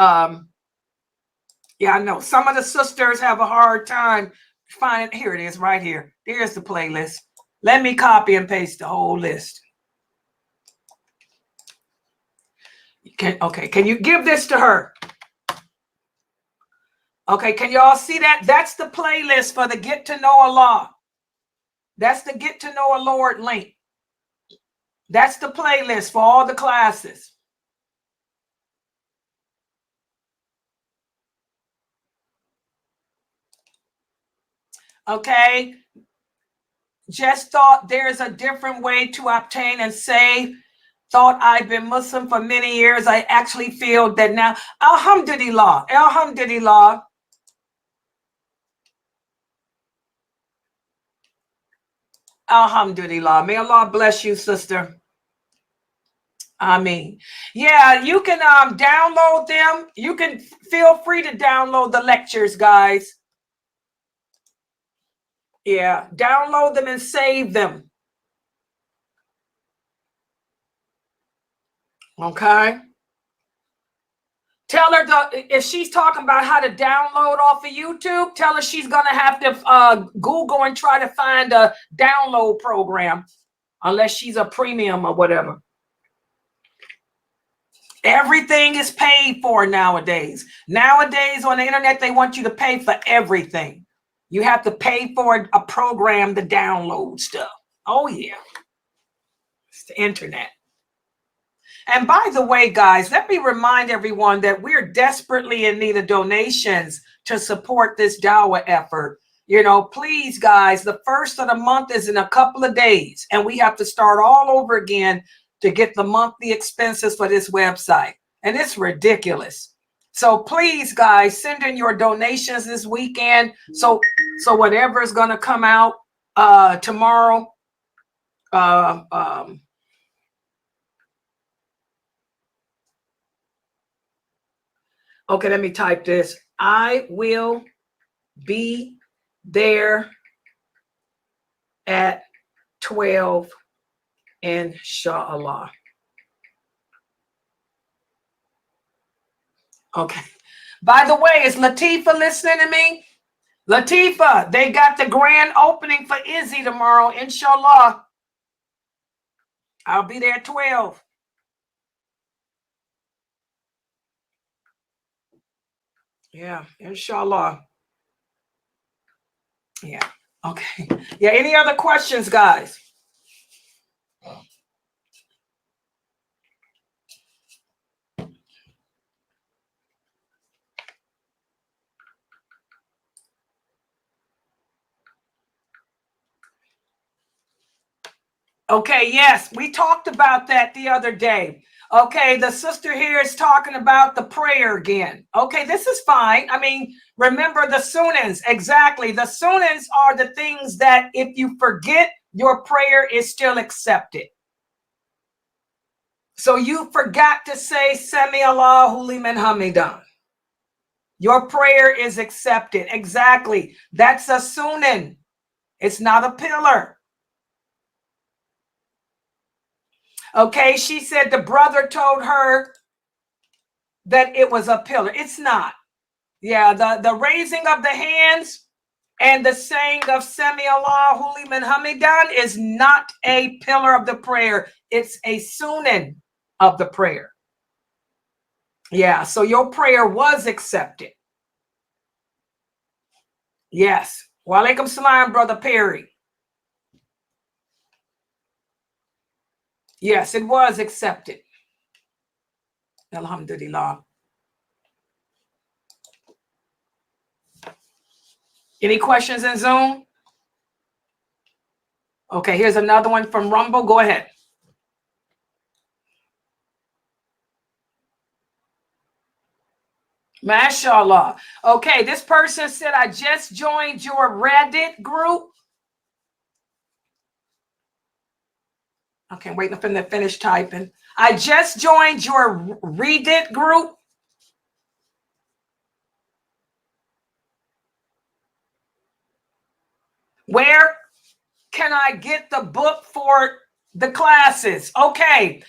yeah, I know some of the sisters have a hard time finding. Here it is right here. Here's the playlist. Let me copy and paste the whole list. Okay, can you give this to her? Okay, can y'all see that? That's the playlist for the Get to Know Allah. That's the Get to Know a Lord link. That's the playlist for all the classes. Okay, just thought there's a different way to obtain and save. Thought I've been Muslim for many years. I actually feel that now. Alhamdulillah, alhamdulillah. Alhamdulillah. May Allah bless you, sister. I mean, yeah, you can download them. You can feel free to download the lectures, guys. Yeah, download them and save them. Okay. Tell her if she's talking about how to download off of YouTube, tell her she's going to have to Google and try to find a download program unless she's a premium or whatever. Everything is paid for nowadays. Nowadays on the internet, they want you to pay for everything. You have to pay for a program to download stuff. Oh, yeah. It's the internet. And by the way, guys, let me remind everyone that we're desperately in need of donations to support this dawah effort. You know, please, guys, the first of the month is in a couple of days, and we have to start all over again to get the monthly expenses for this website. And it's ridiculous. So please, guys, send in your donations this weekend. So whatever is going to come out tomorrow, okay, let me type this. I will be there at 12, inshallah. Okay. By the way, is Latifa listening to me? Latifa, they got the grand opening for Izzy tomorrow, inshallah. I'll be there at 12. Yeah, inshallah. Yeah. Okay. Yeah, any other questions, guys? Okay, yes, we talked about that the other day. Okay, the sister here is talking about the prayer again. Okay, this is fine. I mean, remember the sunnahs. Exactly. The sunnahs are the things that if you forget, your prayer is still accepted. So you forgot to say Sami Allahu liman hamidah. Your prayer is accepted. Exactly. That's a sunnah. It's not a pillar. Okay, she said the brother told her that it was a pillar. It's not. Yeah, the raising of the hands and the saying of Sami Allahu liman hamidan is not a pillar of the prayer. It's a sunnah of the prayer. Yeah, so your prayer was accepted. Yes. Wa alaikum salam, Brother Perry. Yes, it was accepted. Alhamdulillah. Any questions in Zoom? Okay, here's another one from Rumble. Go ahead. MashaAllah. Okay, this person said, I just joined your Reddit group. Okay, I'm waiting for them to finish typing. I just joined your Reddit group. Where can I get the book for the classes? Okay,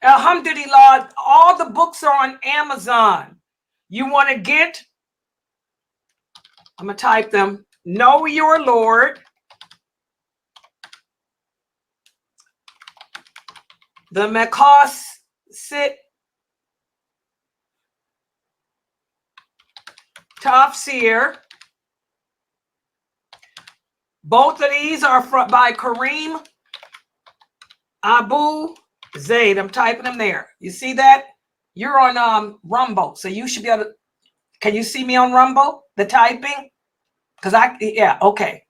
alhamdulillah, all the books are on Amazon. You want to get, I'm going to type them, Know Your Lord, the Maqasid Tafsir. Both of these are by Kareem Abu Zaid. I'm typing them there. You see that? You're on Rumble, so you should be able to. Can you see me on Rumble? The typing? Because okay.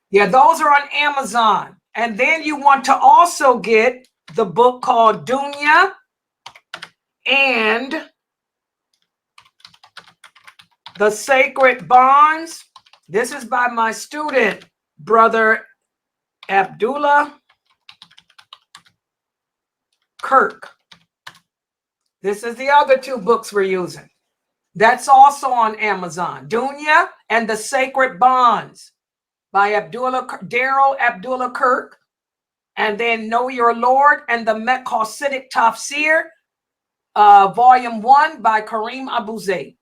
Yeah, those are on Amazon. And then you want to also get the book called Dunya and the Sacred Bonds. This is by my student, Brother Abdullah Kirk. This is the other two books we're using. That's also on Amazon. Dunya and the Sacred Bonds by Daryl Abdullah Kirk. And then Know Your Lord and the Maqasid Tafsir, Volume 1 by Kareem Abu Zaid.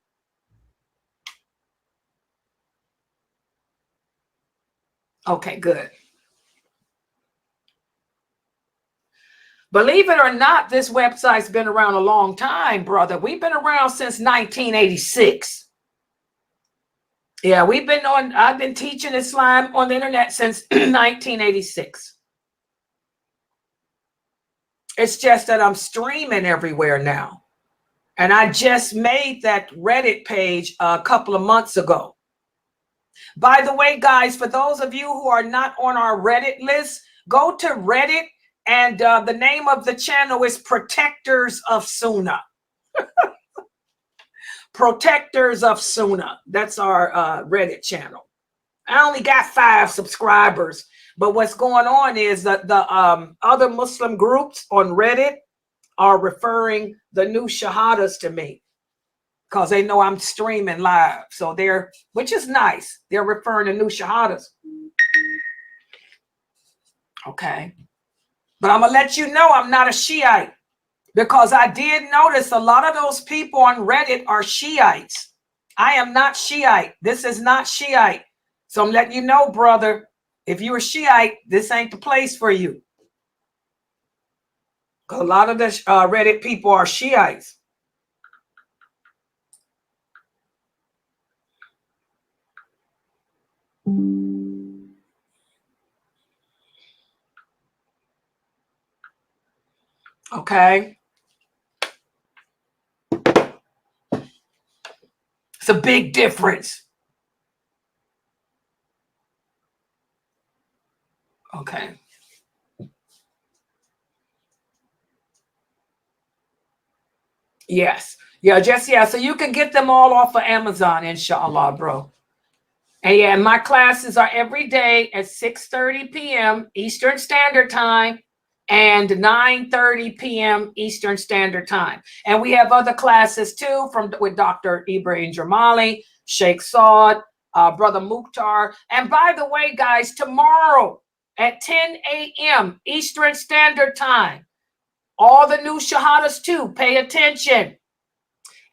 Okay, good. Believe it or not, this website's been around a long time, brother. We've been around since 1986. Yeah, I've been teaching Islam on the internet since 1986. It's just that I'm streaming everywhere now. And I just made that Reddit page a couple of months ago. By the way, guys, for those of you who are not on our Reddit list, go to Reddit, and the name of the channel is Protectors of Sunnah. Protectors of Sunnah. That's our Reddit channel. I only got 5 subscribers, but what's going on is that the other Muslim groups on Reddit are referring the new shahadas to me because they know I'm streaming live. So which is nice. They're referring to new shahadas. Okay. But I'm going to let you know I'm not a Shiite, because I did notice a lot of those people on Reddit are Shiites. I am not Shiite. This is not Shiite. So I'm letting you know, brother, if you're a Shiite, this ain't the place for you. A lot of the Reddit people are Shiites. Okay. It's a big difference. Okay. Yes. Yeah, just yeah. So you can get them all off of Amazon, inshallah, bro. And yeah, my classes are every day at 6:30 p.m. Eastern Standard Time and 9:30 p.m. Eastern Standard Time. And we have other classes too with Dr. Ibrahim Jamali, Sheikh Saud, Brother Mukhtar. And by the way, guys, tomorrow at 10 a.m. Eastern Standard Time, all the new shahadas too, pay attention.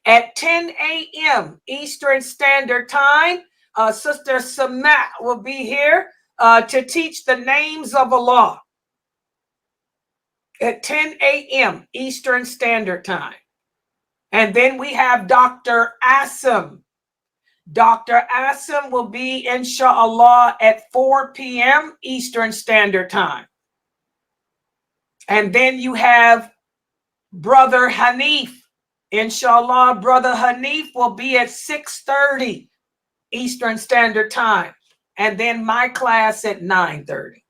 At 10 a.m. Eastern Standard Time, Sister Samat will be here to teach the names of Allah at 10 a.m. Eastern Standard Time. And then we have Dr. Asim. Dr. Asim will be, inshallah, at 4 p.m. Eastern Standard Time. And then you have Brother Hanif. Inshallah, Brother Hanif will be at 6:30 Eastern Standard Time. And then my class at 9:30.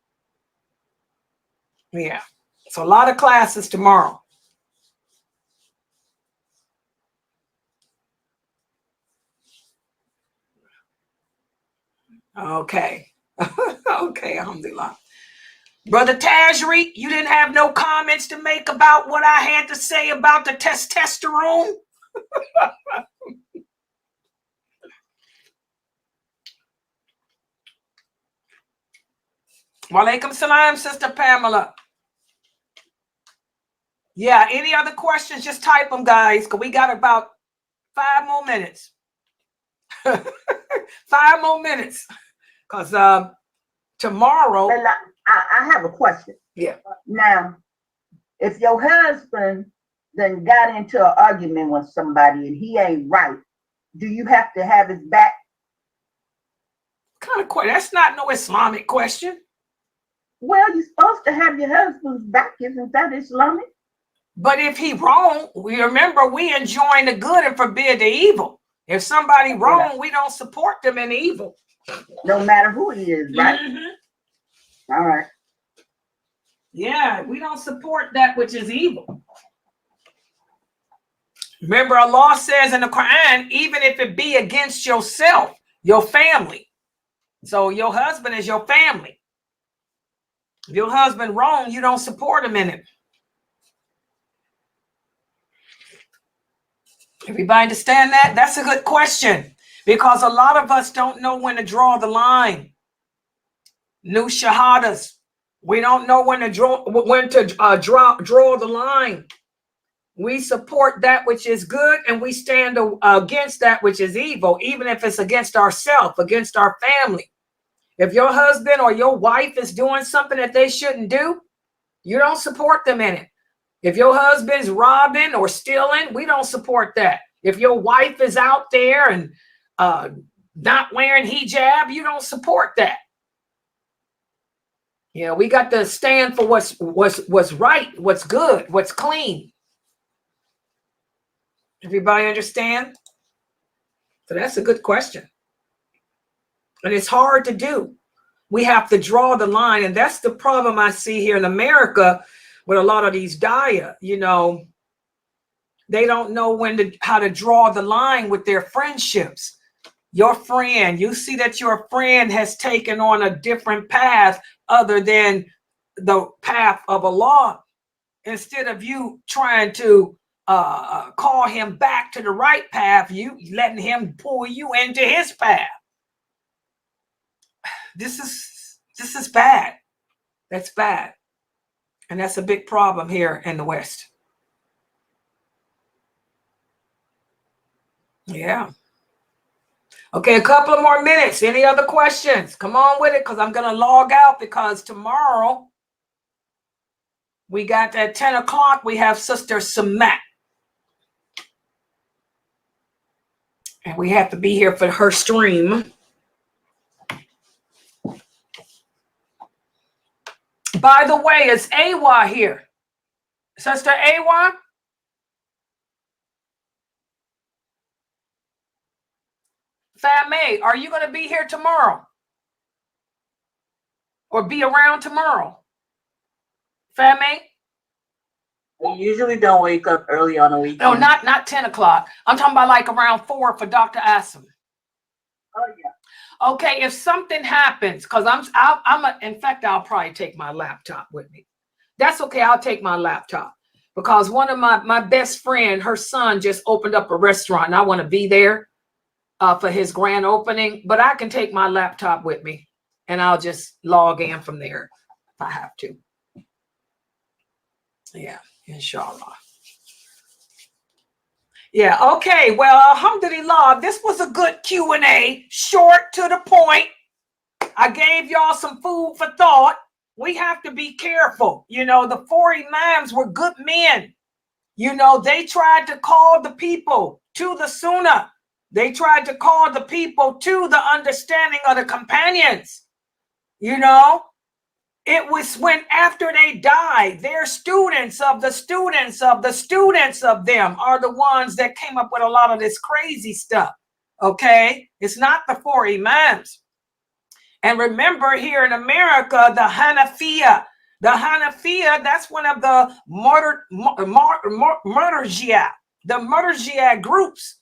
Yeah. So a lot of classes tomorrow. Okay. Okay, alhamdulillah. Brother Tajri, you didn't have no comments to make about what I had to say about the testosterone? Walaikum salam, Sister Pamela. Yeah, any other questions? Just type them, guys, because we got about 5 more minutes. 5 more minutes. Because tomorrow. I have a question. Yeah. Now, if your husband then got into an argument with somebody and he ain't right, do you have to have his back? Kind of question. That's not no Islamic question. Well, you're supposed to have your husband's back. Isn't that Islamic? But if he wrong, we remember we enjoin the good and forbid the evil. If somebody wrong, we don't support them in evil. No matter who he is, right? Mm-hmm. All right. Yeah, we don't support that which is evil. Remember, Allah says in the Quran, even if it be against yourself, your family. So your husband is your family. If your husband wrong, you don't support him in it. Everybody understand that? That's a good question, because a lot of us don't know when to draw the line. New shahadas, we don't know when to draw the line. We support that which is good, and we stand against that which is evil, even if it's against ourselves, against our family. If your husband or your wife is doing something that they shouldn't do, you don't support them in it. If your husband's robbing or stealing, we don't support that. If your wife is out there and not wearing hijab, you don't support that. You know, we got to stand for what's right, what's good, what's clean. Everybody understand? So that's a good question. And it's hard to do. We have to draw the line. And that's the problem I see here in America with a lot of these daya. You know, they don't know how to draw the line with their friendships. Your friend, you see that your friend has taken on a different path other than the path of Allah. Instead of you trying to call him back to the right path, you letting him pull you into his path. This is bad. That's bad. And that's a big problem here in the West. Yeah. Okay, a couple of more minutes. Any other questions? Come on with it, because I'm going to log out, because tomorrow we got at 10 o'clock, we have Sister Samat. And we have to be here for her stream. By the way, is Awa here? Sister Awa? Fame, are you going to be here tomorrow? Or be around tomorrow? Fame? I usually don't wake up early on a weekend. No, not 10 o'clock. I'm talking about like around 4 for Dr. Asim. Oh yeah. Okay, if something happens, because in fact, I'll probably take my laptop with me. That's okay, I'll take my laptop. Because one of my best friend, her son just opened up a restaurant and I want to be there for his grand opening, but I can take my laptop with me and I'll just log in from there if I have to. Yeah, inshallah. Yeah, okay, well, alhamdulillah, this was a good Q&A, short to the point. I gave y'all some food for thought. We have to be careful. You know, the 4 imams were good men. You know, they tried to call the people to the Sunnah. They tried to call the people to the understanding of the companions. You know, it was when after they died, their students of the students of the students of them are the ones that came up with a lot of this crazy stuff. Okay, it's not the 4 imams. And remember, here in America, the Hanafiya, that's one of the Murjiya groups,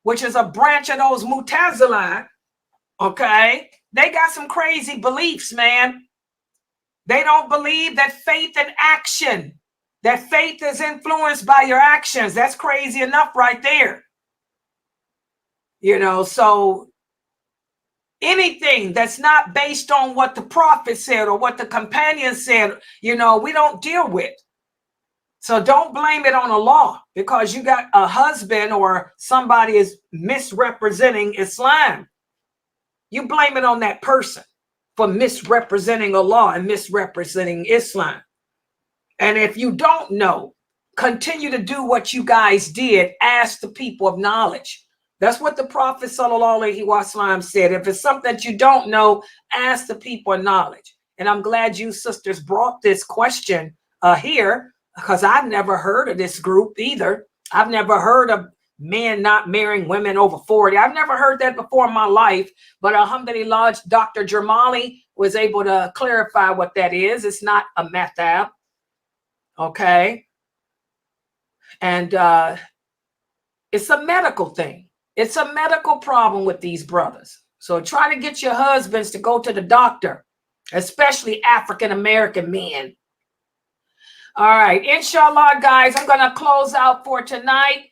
which is a branch of those Mu'tazila. Okay, they got some crazy beliefs, man. They don't believe that faith and action, that faith is influenced by your actions. That's crazy enough right there. You know, so anything that's not based on what the prophet said or what the companion said, you know, we don't deal with. So don't blame it on Allah because you got a husband or somebody is misrepresenting Islam. You blame it on that person for misrepresenting Allah and misrepresenting Islam. And if you don't know, continue to do what you guys did. Ask the people of knowledge. That's what the Prophet ﷺ said. If it's something that you don't know, ask the people of knowledge. And I'm glad you sisters brought this question here because I've never heard of this group either. I've never heard of men not marrying women over 40. I've never heard that before in my life. But alhamdulillah, Dr. Jamali was able to clarify what that is. It's not a Mathab. Okay. And it's a medical thing. It's a medical problem with these brothers. So try to get your husbands to go to the doctor, especially African-American men. All right. Inshallah, guys, I'm going to close out for tonight.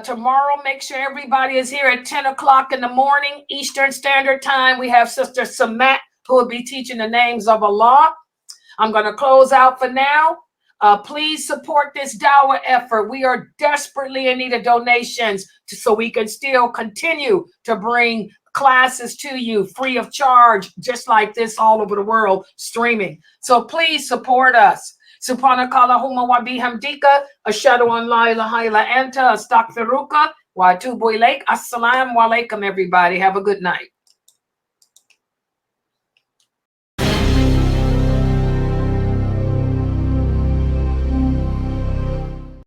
Tomorrow, make sure everybody is here at 10 o'clock in the morning, Eastern Standard Time. We have Sister Samat, who will be teaching the names of Allah. I'm going to close out for now. Please support this dawah effort. We are desperately in need of donations so we can still continue to bring classes to you free of charge, just like this all over the world streaming. So please support us. Subhanakallahumma wa bihamdika, ashhadu an la ilaha illa anta, astaghfiruka wa atubu ilaik. Assalamu alaikum, everybody. Have a good night.